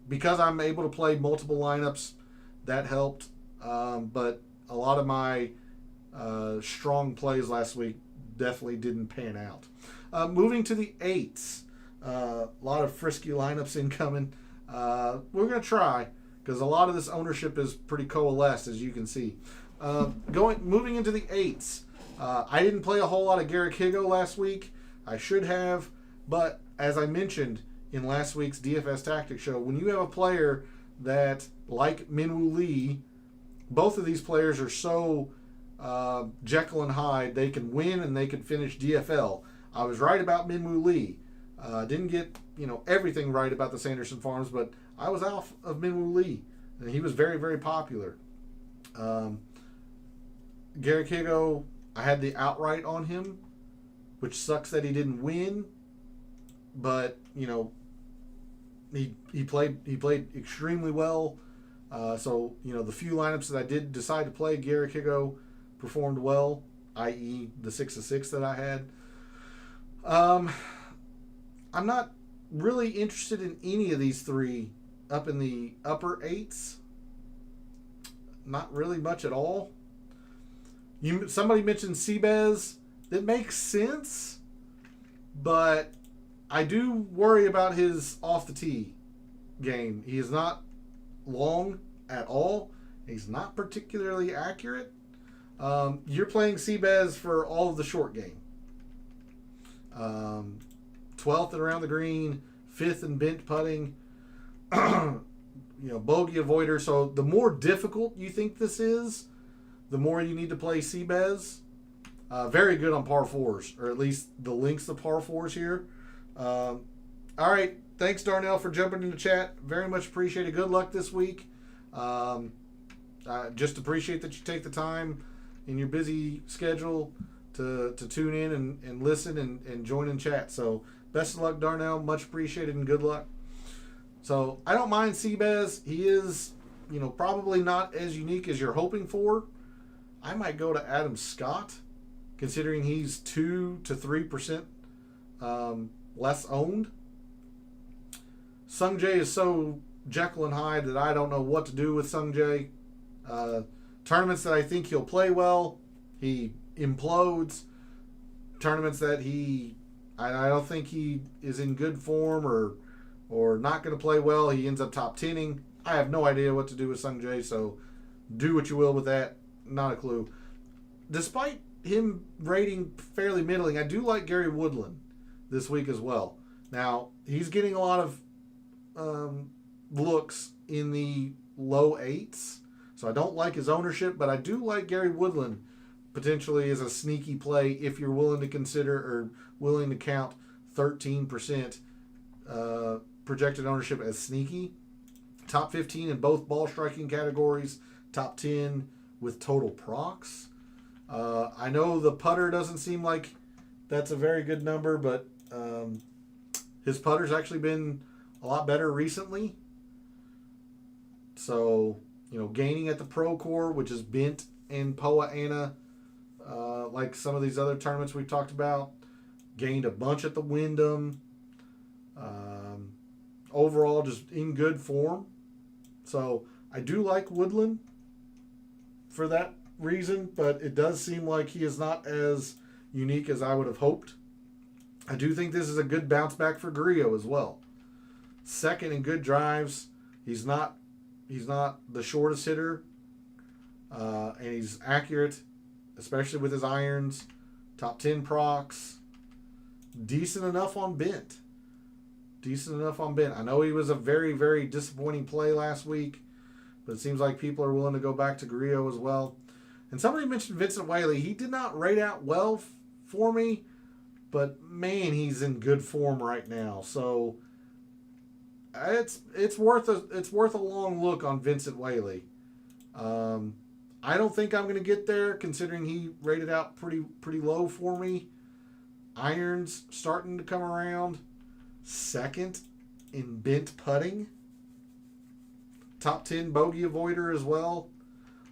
because I'm able to play multiple lineups, that helped. But a lot of my strong plays last week definitely didn't pan out. Moving to the 8s. A lot of frisky lineups incoming. We're going to try because a lot of this ownership is pretty coalesced, as you can see. Moving into the 8s. I didn't play a whole lot of Garrick Higo last week. I should have, but as I mentioned in last week's DFS Tactics show, when you have a player that, like Minwoo Lee, both of these players are so Jekyll and Hyde, they can win and they can finish DFL. I was right about Minwoo Lee. Didn't get everything right about the Sanderson Farms, but I was off of Minwoo Lee, and he was very, very popular. Garrick Higo, I had the outright on him, which sucks that he didn't win, but he played extremely well. So the few lineups that I did decide to play, Garrick Higo performed well, i.e. the 6-6 that I had. I'm not really interested in any of these three up in the upper eights. Not really much at all. Somebody mentioned Seabez. It makes sense, but I do worry about his off the tee game. He is not long at all. He's not particularly accurate. You're playing Seabez for all of the short game. 12th and around the green, 5th and bent putting, bogey avoider. So the more difficult you think this is, the more you need to play Seabez. Very good on par fours, or at least the links to par fours here. All right. Thanks, Darnell, for jumping into chat. Very much appreciated. Good luck this week. Just appreciate that you take the time in your busy schedule to tune in and listen and join in chat. So best of luck, Darnell. Much appreciated and good luck. So I don't mind Seabez. He is, probably not as unique as you're hoping for. I might go to Adam Scott, considering he's 2 to 3% less owned. Sung Jae is so Jekyll and Hyde that I don't know what to do with Sung Jae. Tournaments that I think he'll play well, he implodes. Tournaments that I don't think he is in good form or not going to play well, he ends up top 10ing. I have no idea what to do with Sung Jae, so do what you will with that. Not a clue. Despite him rating fairly middling, I do like Gary Woodland this week as well. Now, he's getting a lot of looks in the low 8s, so I don't like his ownership, but I do like Gary Woodland potentially as a sneaky play if you're willing to consider or willing to count 13% projected ownership as sneaky. Top 15 in both ball striking categories, top 10 with total procs. I know the putter doesn't seem like that's a very good number, but his putter's actually been a lot better recently. So, gaining at the Pro Core, which is bent and Poa Anna, like some of these other tournaments we've talked about. Gained a bunch at the Wyndham. Overall, just in good form. So, I do like Woodland for that reason, but it does seem like he is not as unique as I would have hoped. I do think this is a good bounce back for Grillo as well. Second in good drives. He's not the shortest hitter, and he's accurate, especially with his irons. Top 10 procs. Decent enough on bent. I know he was a very, very disappointing play last week, but it seems like people are willing to go back to Grillo as well. And somebody mentioned Vincent Whaley. He did not rate out well for me, but man, he's in good form right now. So it's worth a long look on Vincent Whaley. I don't think I'm going to get there, considering he rated out pretty low for me. Irons starting to come around. Second in bent putting. Top 10 bogey avoider as well.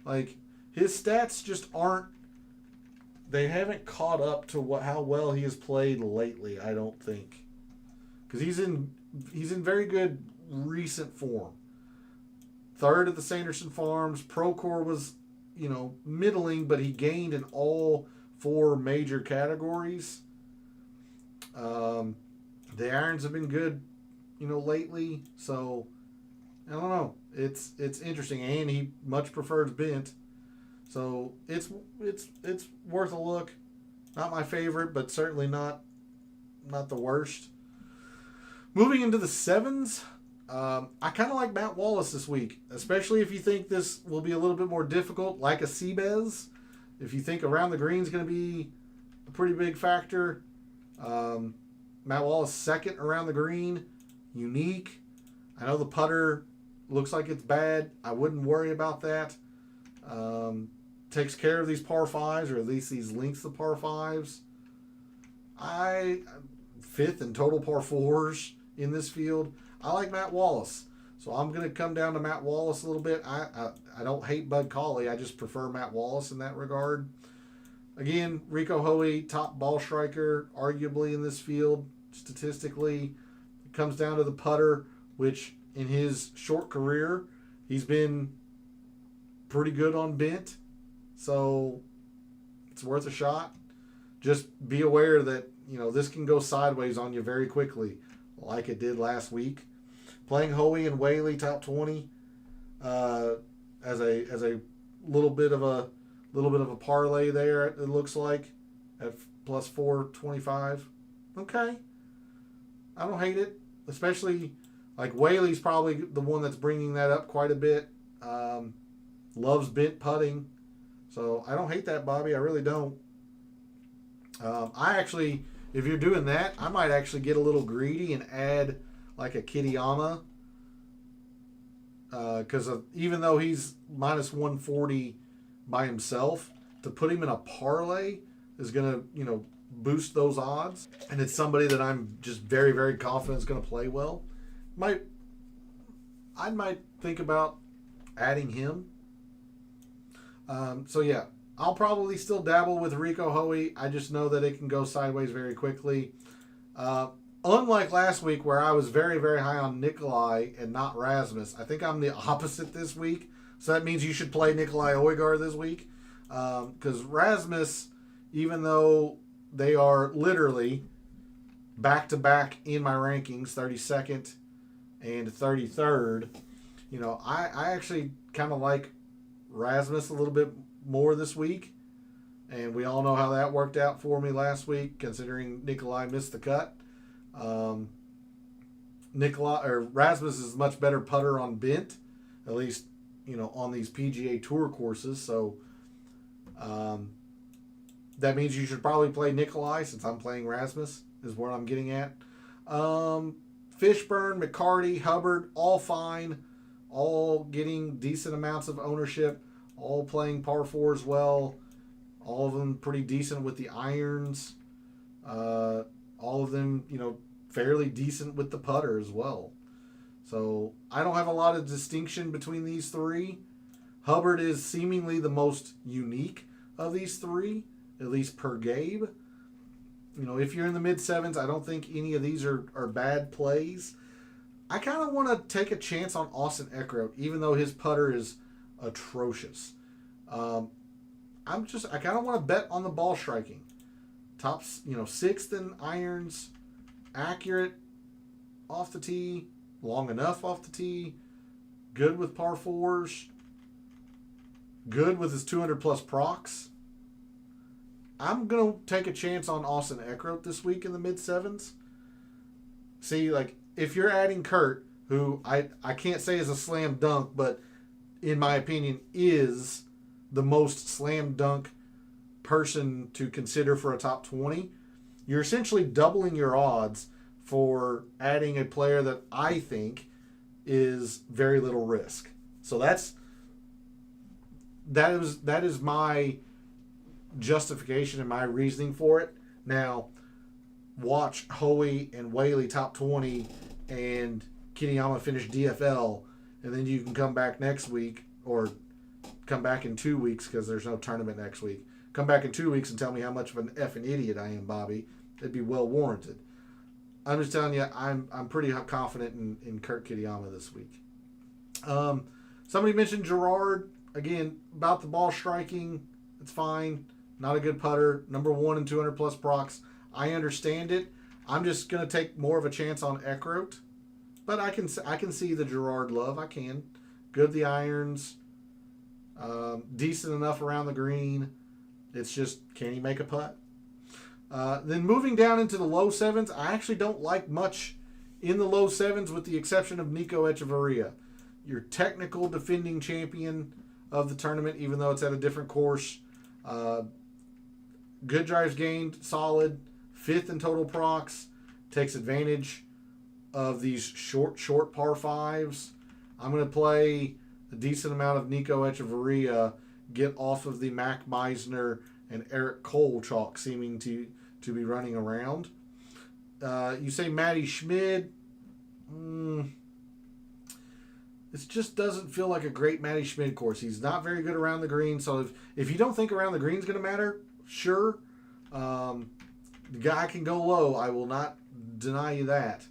Like, his stats just aren't. They haven't caught up to how well he has played lately, I don't think. Because he's in very good recent form. Third at the Sanderson Farms. Pro Core was, middling, but he gained in all 4 major categories. The irons have been good, lately. So, I don't know. It's interesting, and he much prefers bent. So it's worth a look. Not my favorite, but certainly not the worst. Moving into the 7s, I kind of like Matt Wallace this week, especially if you think this will be a little bit more difficult, like a Seabez. If you think around the green is going to be a pretty big factor, Matt Wallace second around the green, unique. I know the putter looks like it's bad. I wouldn't worry about that. Takes care of these par fives, or at least these lengths of par fives. Fifth in total par fours in this field. I like Matt Wallace. So I'm going to come down to Matt Wallace a little bit. I don't hate Bud Cauley. I just prefer Matt Wallace in that regard. Again, Rico Hoey, top ball striker, arguably in this field, statistically. It comes down to the putter, which in his short career, he's been pretty good on bent. So it's worth a shot. Just be aware that, this can go sideways on you very quickly, like it did last week. Playing Hoey and Whaley top 20 as a little bit of a parlay there. It looks like at plus 425. Okay, I don't hate it, especially like Whaley's probably the one that's bringing that up quite a bit. Loves bent putting, so I don't hate that, Bobby. I really don't. I actually, if you're doing that, I might actually get a little greedy and add like a Kitayama, because even though he's minus 140 by himself, to put him in a parlay is going to boost those odds, and it's somebody that I'm just very, very confident is going to play well. I might think about adding him. So yeah, I'll probably still dabble with Rico Hoey. I just know that it can go sideways very quickly. Unlike last week where I was very, very high on Nikolai and not Rasmus, I think I'm the opposite this week. So that means you should play Nikolai Oygaard this week. Because Rasmus, even though they are literally back-to-back in my rankings, 32nd and 33rd, I actually kind of like Rasmus a little bit more this week. And we all know how that worked out for me last week, considering Nikolai missed the cut. Rasmus is a much better putter on bent, at least on these PGA Tour courses. So that means you should probably play Nikolai, since I'm playing Rasmus is what I'm getting at. Fishburne, McCarty, Hubbard, all fine, all getting decent amounts of ownership, all playing par fours well, all of them pretty decent with the irons. All of them, fairly decent with the putter as well. So I don't have a lot of distinction between these three. Hubbard is seemingly the most unique of these three, at least per Gabe. If you're in the mid-sevens, I don't think any of these are bad plays. I kind of want to take a chance on Austin Eckroat, even though his putter is atrocious. I kind of want to bet on the ball striking. Tops, sixth in irons, accurate off the tee, long enough off the tee, good with par fours, good with his 200 plus procs. I'm going to take a chance on Austin Eckroat this week in the mid-sevens. See, if you're adding Kurt, who I can't say is a slam dunk, but in my opinion is the most slam dunk person to consider for a top 20, you're essentially doubling your odds for adding a player that I think is very little risk. So that is my justification and my reasoning for it. Now, watch Hoey and Whaley top 20 and Kitayama finish DFL, and then you can come back next week, or come back in 2 weeks because there's no tournament next week. Come back in 2 weeks and tell me how much of an effing idiot I am, Bobby. It'd be well warranted. I'm just telling you, I'm pretty confident in Kurt Kitayama this week. Somebody mentioned Gerard. Again, about the ball striking, it's fine. Not a good putter. Number 1 in 200 plus procs. I understand it. I'm just going to take more of a chance on Eckroat. But I can see the Gerard love. I can. Good the irons. Decent enough around the green. It's just, can he make a putt? Then moving down into the low sevens, I actually don't like much in the low sevens with the exception of Nico Echeverria. Your technical defending champion of the tournament, even though it's at a different course. Good drives gained, solid. 5th in total procs. takes advantage of these short par fives. I'm going to play a decent amount of Nico Echeverria, get off of the Mac Meisner and Eric Cole chalk seeming to be running around. You say Matty Schmid. It just doesn't feel like a great Matty Schmid course. He's not very good around the green. So if you don't think around the green is going to matter, sure. The guy can go low. I will not deny you that.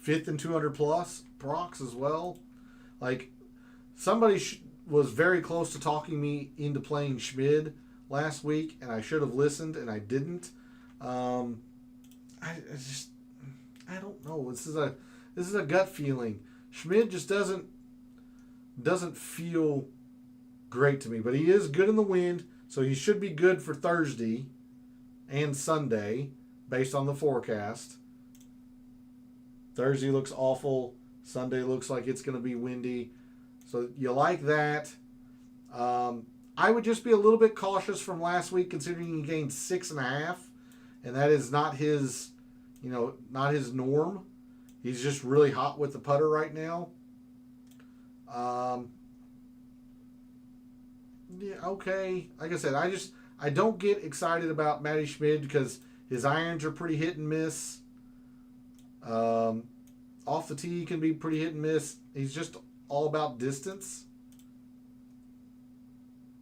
Fifth and 200 plus procs as well. Like, somebody was very close to talking me into playing Schmid last week, and I should have listened, and I didn't. I don't know. This is a gut feeling. Schmid just doesn't feel great to me, but he is good in the wind, so he should be good for Thursday and Sunday based on the forecast. Thursday looks awful. Sunday looks like it's going to be windy. So you like that. I would just be a little bit cautious from last week, considering he gained 6.5, and that is not his, not his norm. He's just really hot with the putter right now. Yeah, okay. Like I said, I don't get excited about Matty Schmid because his irons are pretty hit and miss. Off the tee can be pretty hit and miss. He's just all about distance.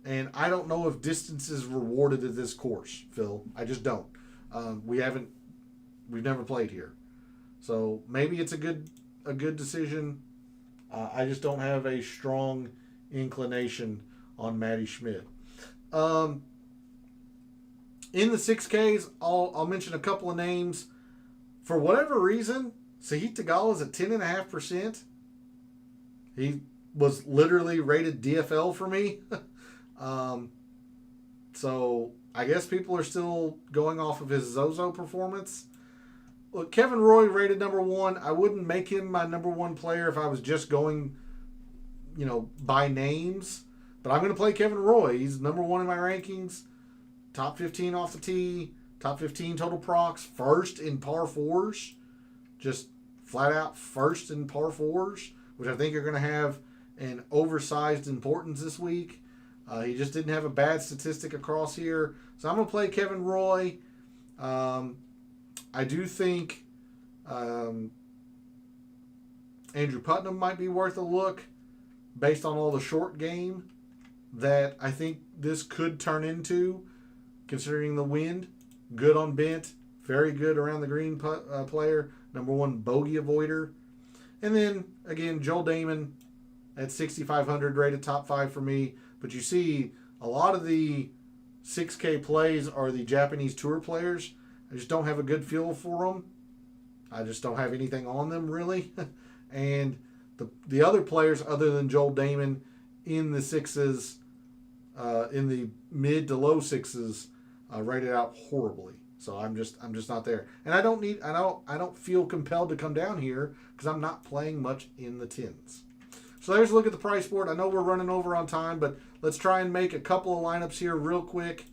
And I don't know if distance is rewarded at this course, Phil. I just don't. We've never played here. So maybe it's a good decision. I just don't have a strong inclination on Matty Schmid. In the 6Ks, I'll mention a couple of names. For whatever reason, Sahith Theegala is at 10.5%. He was literally rated DFL for me. So I guess people are still going off of his Zozo performance. Look, Kevin Roy rated number 1. I wouldn't make him my number 1 player if I was just going, by names. But I'm going to play Kevin Roy. He's number 1 in my rankings. Top 15 off the tee. Top 15 total procs. First in par 4s. Just flat out first in par 4s, which I think are going to have an oversized importance this week. He just didn't have a bad statistic across here. So I'm going to play Kevin Roy. I do think Andrew Putnam might be worth a look based on all the short game that I think this could turn into, considering the wind. Good on bent, very good around the green player, number 1 bogey avoider. And then, again, Joel Damon at 6,500, rated top 5 for me. But you see, a lot of the 6K plays are the Japanese tour players. I just don't have a good feel for them. I just don't have anything on them, really. And the other players, other than Joel Damon, in the 6s, in the mid to low 6s, rated out horribly. So I'm just not there. And I don't feel compelled to come down here because I'm not playing much in the 10s. So there's a look at the price board. I know we're running over on time, but let's try and make a couple of lineups here real quick.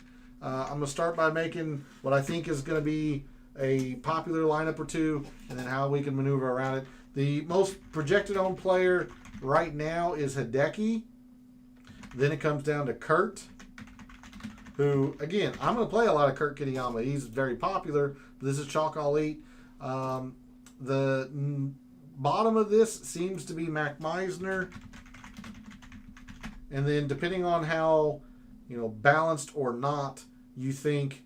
I'm going to start by making what I think is going to be a popular lineup or two, and then how we can maneuver around it. The most projected on player right now is Hideki. Then it comes down to Kurt, who, again, I'm going to play a lot of Kurt Kitayama. He's very popular. This is Chalk I'll Eat. The bottom of this seems to be Mac Meisner. And then depending on how, balanced or not you think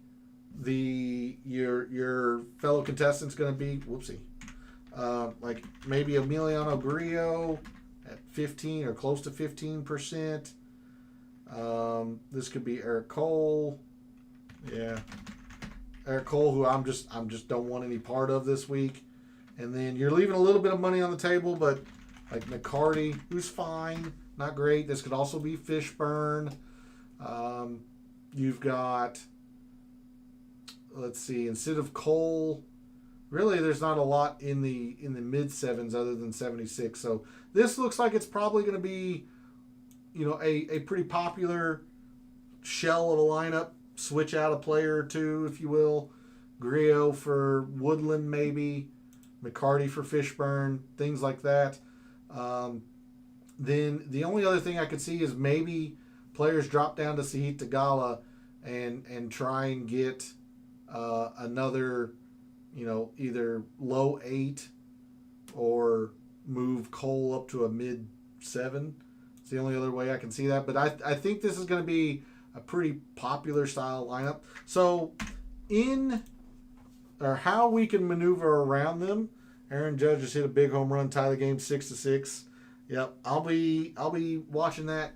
your fellow contestant's going to be, like maybe Emiliano Grillo at 15 or close to 15%. This could be Eric Cole. Yeah. Eric Cole, who I'm just don't want any part of this week. And then you're leaving a little bit of money on the table, but like McCarty, who's fine, not great. This could also be Fishburne. You've got, let's see, instead of Cole, really there's not a lot in the mid 7s other than 76. So this looks like it's probably going to be, a pretty popular shell of a lineup. Switch out a player or two, if you will. Griot for Woodland maybe, McCarty for Fishburne, things like that. Then the only other thing I could see is maybe players drop down to Sahith Theegala and try and get another, either low 8 or move Cole up to a mid 7. It's the only other way I can see that. But I think this is going to be a pretty popular style lineup. So how we can maneuver around them, Aaron Judge just hit a big home run, tie the game 6-6. Yep, I'll be watching that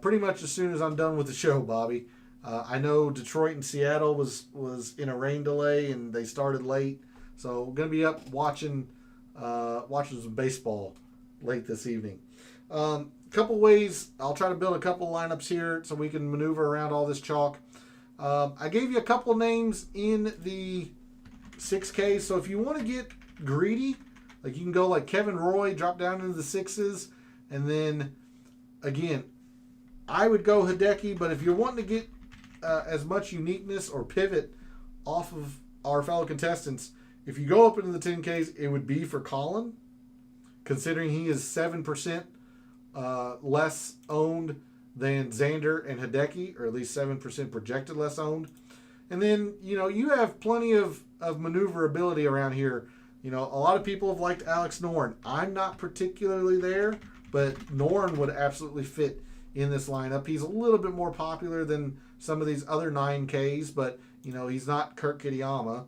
pretty much as soon as I'm done with the show, Bobby. I know Detroit and Seattle was in a rain delay and they started late, so we're gonna be up watching some baseball late this evening. Couple ways I'll try to build a couple lineups here so we can maneuver around all this chalk. I gave you a couple names in the 6K, so if you want to get greedy, like you can go like Kevin Roy, drop down into the 6s, and then again, I would go Hideki, but if you're wanting to get as much uniqueness or pivot off of our fellow contestants, if you go up into the 10Ks, it would be for Colin, considering he is 7% less owned than Xander and Hideki, or at least 7% projected less owned. And then, you have plenty of maneuverability around here. A lot of people have liked Alex Noren. I'm not particularly there, but Noren would absolutely fit in this lineup. He's a little bit more popular than some of these other 9Ks, but, he's not Kurt Kitayama.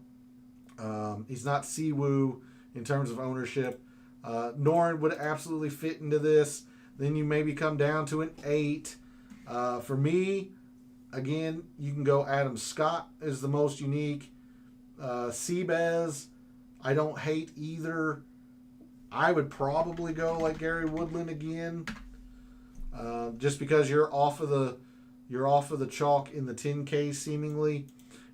He's not Siwoo in terms of ownership. Noren would absolutely fit into this. Then you maybe come down to an 8. For me, again, you can go Adam Scott is the most unique. Seabez, I don't hate either. I would probably go like Gary Woodland again, just because you're off of the chalk in the 10K seemingly.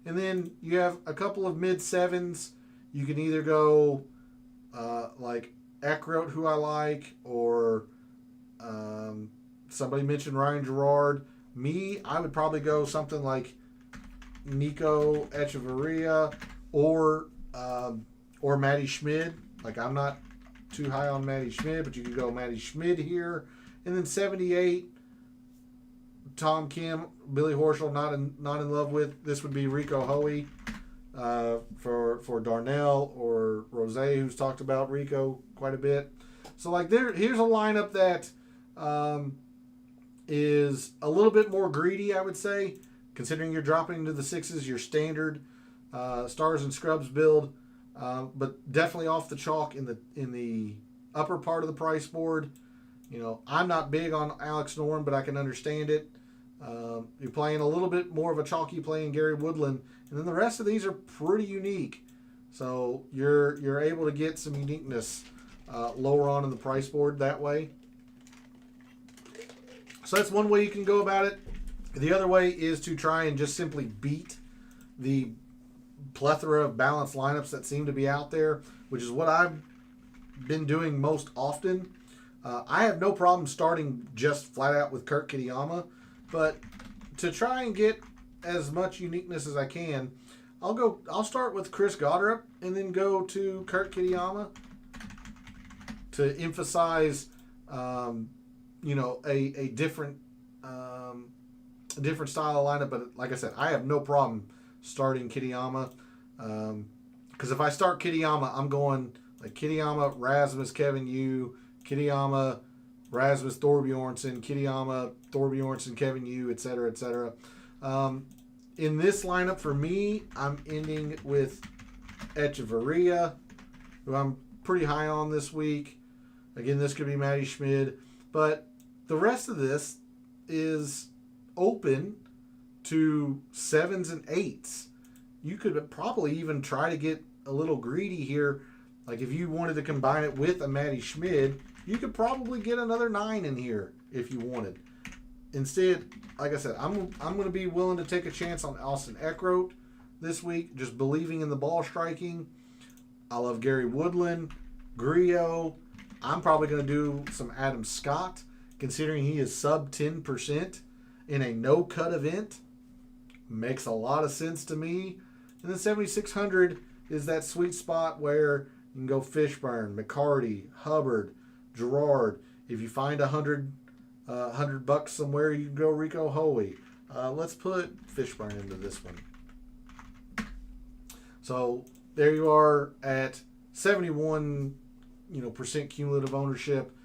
And then you have a couple of mid 7s. You can either go like Eckroat, who I like, or somebody mentioned Ryan Gerard. Me, I would probably go something like Nico Echeverria or Matty Schmid. Like, I'm not too high on Matty Schmid, but you can go Matty Schmid here. And then 78, Tom Kim, Billy Horschel, not in love with. This would be Rico Hoey for Darnell, or Rose, who's talked about Rico quite a bit. So like here's a lineup that is a little bit more greedy, I would say, considering you're dropping into the 6s, your standard stars and scrubs build, but definitely off the chalk in the upper part of the price board. I'm not big on Alex Noren, but I can understand it. You're playing a little bit more of a chalky play in Gary Woodland, and then the rest of these are pretty unique. So you're able to get some uniqueness lower on in the price board that way. So that's one way you can go about it. The other way is to try and just simply beat the plethora of balanced lineups that seem to be out there, which is what I've been doing most often. I have no problem starting just flat out with Kurt Kitayama, but to try and get as much uniqueness as I can, I'll start with Chris Goddard and then go to Kurt Kitayama to emphasize, a different style of lineup. But like I said, I have no problem starting Kitayama, because if I start Kitayama, I'm going like Kitayama, Rasmus, Kevin Yu, Kitayama, Rasmus, Thorbjornsen, Kitayama, Thorbjornsen, Kevin Yu, etc., etc. In this lineup, for me, I'm ending with Echeverria, who I'm pretty high on this week. Again, this could be Matty Schmid. But the rest of this is open to 7s and 8s. You could probably even try to get a little greedy here. Like if you wanted to combine it with a Matty Schmid, you could probably get another 9 in here if you wanted. Instead, like I said, I'm going to be willing to take a chance on Austin Eckroat this week, just believing in the ball striking. I love Gary Woodland, Griot. I'm probably going to do some Adam Scott, considering he is sub 10% in a no-cut event. Makes a lot of sense to me. And then 7,600 is that sweet spot where you can go Fishburne, McCarty, Hubbard, Gerard. If you find $100 somewhere, you can go Rico Hoey. Let's put Fishburne into this one. So there you are at 71%, cumulative ownership.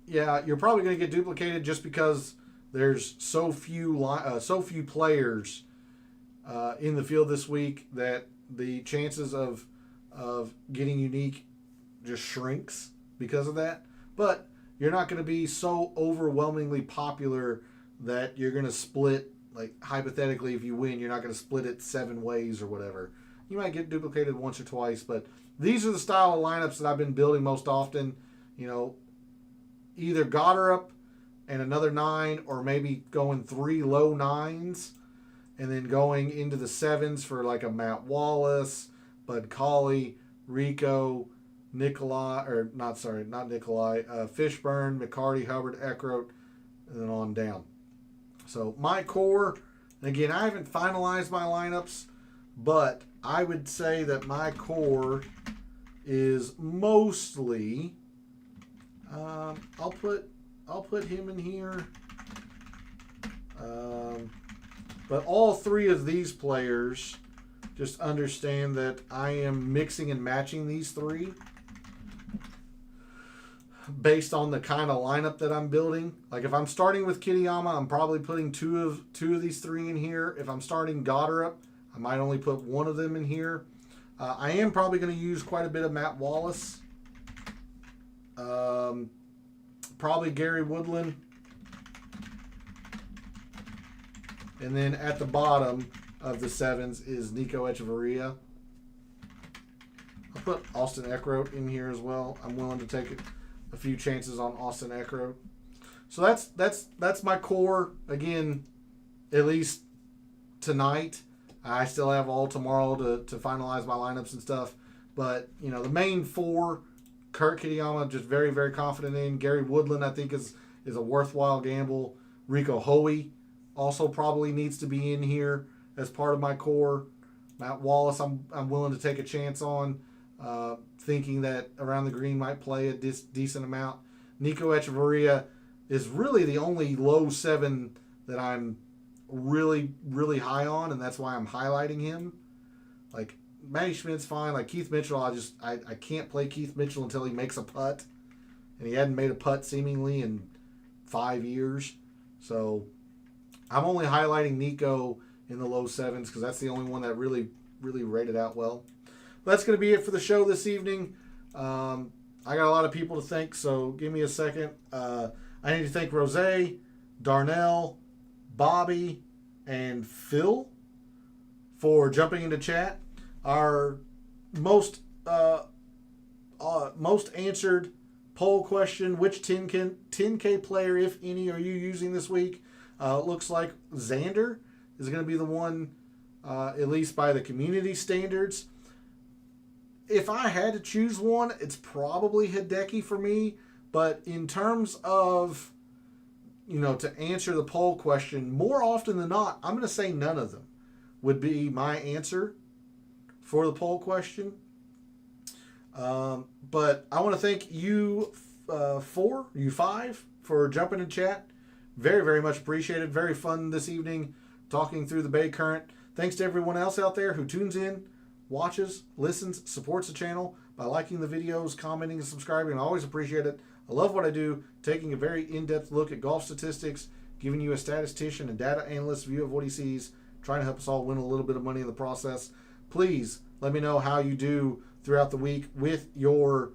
Yeah, you're probably going to get duplicated just because there's so few players in the field this week that the chances of getting unique just shrinks because of that. But you're not going to be so overwhelmingly popular that you're going to split, like hypothetically, if you win, you're not going to split it 7 ways or whatever. You might get duplicated once or twice, but these are the style of lineups that I've been building most often. Either Goddard and another 9, or maybe going 3 low 9s, and then going into the 7s for like a Matt Wallace, Bud Cauley, Rico, Fishburne, McCarty, Hubbard, Eckroat, and then on down. So my core, again, I haven't finalized my lineups, but I would say that my core is mostly, I'll put him in here. But all 3 of these players, just understand that I am mixing and matching these 3 based on the kind of lineup that I'm building. Like if I'm starting with Kitayama, I'm probably putting two of these 3 in here. If I'm starting Goddard, I might only put 1 of them in here. I am probably going to use quite a bit of Matt Wallace. Probably Gary Woodland. And then at the bottom of the 7s is Nico Echeverria. I'll put Austin Eckroat in here as well. I'm willing to take a few chances on Austin Eckroat. So that's my core. Again, at least tonight. I still have all tomorrow to finalize my lineups and stuff. But, the main 4, Kurt Kitayama, just very, very confident in. Gary Woodland, I think, is a worthwhile gamble. Rico Hoey also probably needs to be in here as part of my core. Matt Wallace, I'm willing to take a chance on, thinking that Around the Green might play a decent amount. Nico Echeverria is really the only low 7 that I'm really, really high on, and that's why I'm highlighting him. Like, Matty Schmidt's fine. Like, Keith Mitchell, I can't play Keith Mitchell until he makes a putt. And he hadn't made a putt seemingly in 5 years. So, I'm only highlighting Nico in the low 7s because that's the only one that really, really rated out well. But that's going to be it for the show this evening. I got a lot of people to thank, so give me a second. I need to thank Rose, Darnell, Bobby, and Phil for jumping into chat. Our most answered poll question: which 10K player, if any, are you using this week? Looks like Xander is going to be the one, at least by the community standards. If I had to choose one, it's probably Hideki for me. But in terms of, to answer the poll question, more often than not, I'm going to say none of them would be my answer for the poll question. But I want to thank you 5 for jumping in chat. Very, very much appreciated. Very fun this evening talking through the Baycurrent. Thanks to everyone else out there who tunes in, watches, listens, supports the channel by liking the videos, commenting, and subscribing. I always appreciate it. I love what I do, taking a very in-depth look at golf statistics, giving you a statistician and data analyst view of what he sees, trying to help us all win a little bit of money in the process. Please let me know how you do throughout the week with your,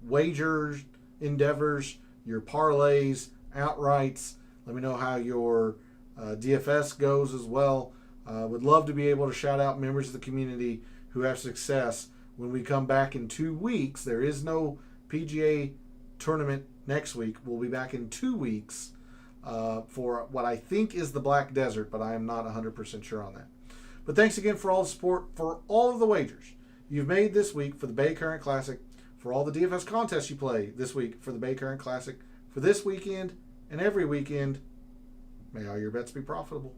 wagers, endeavors, your parlays, outrights. Let me know how your DFS goes as well. Would love to be able to shout out members of the community who have success when we come back in 2 weeks. There is no PGA tournament next week. We'll be back in 2 weeks for what I think is the Black Desert, but I am not 100% sure on that. But thanks again for all the support, for all of the wagers you've made this week for the Baycurrent Classic, for all the DFS contests you play this week for the Baycurrent Classic, for this weekend and every weekend. May all your bets be profitable.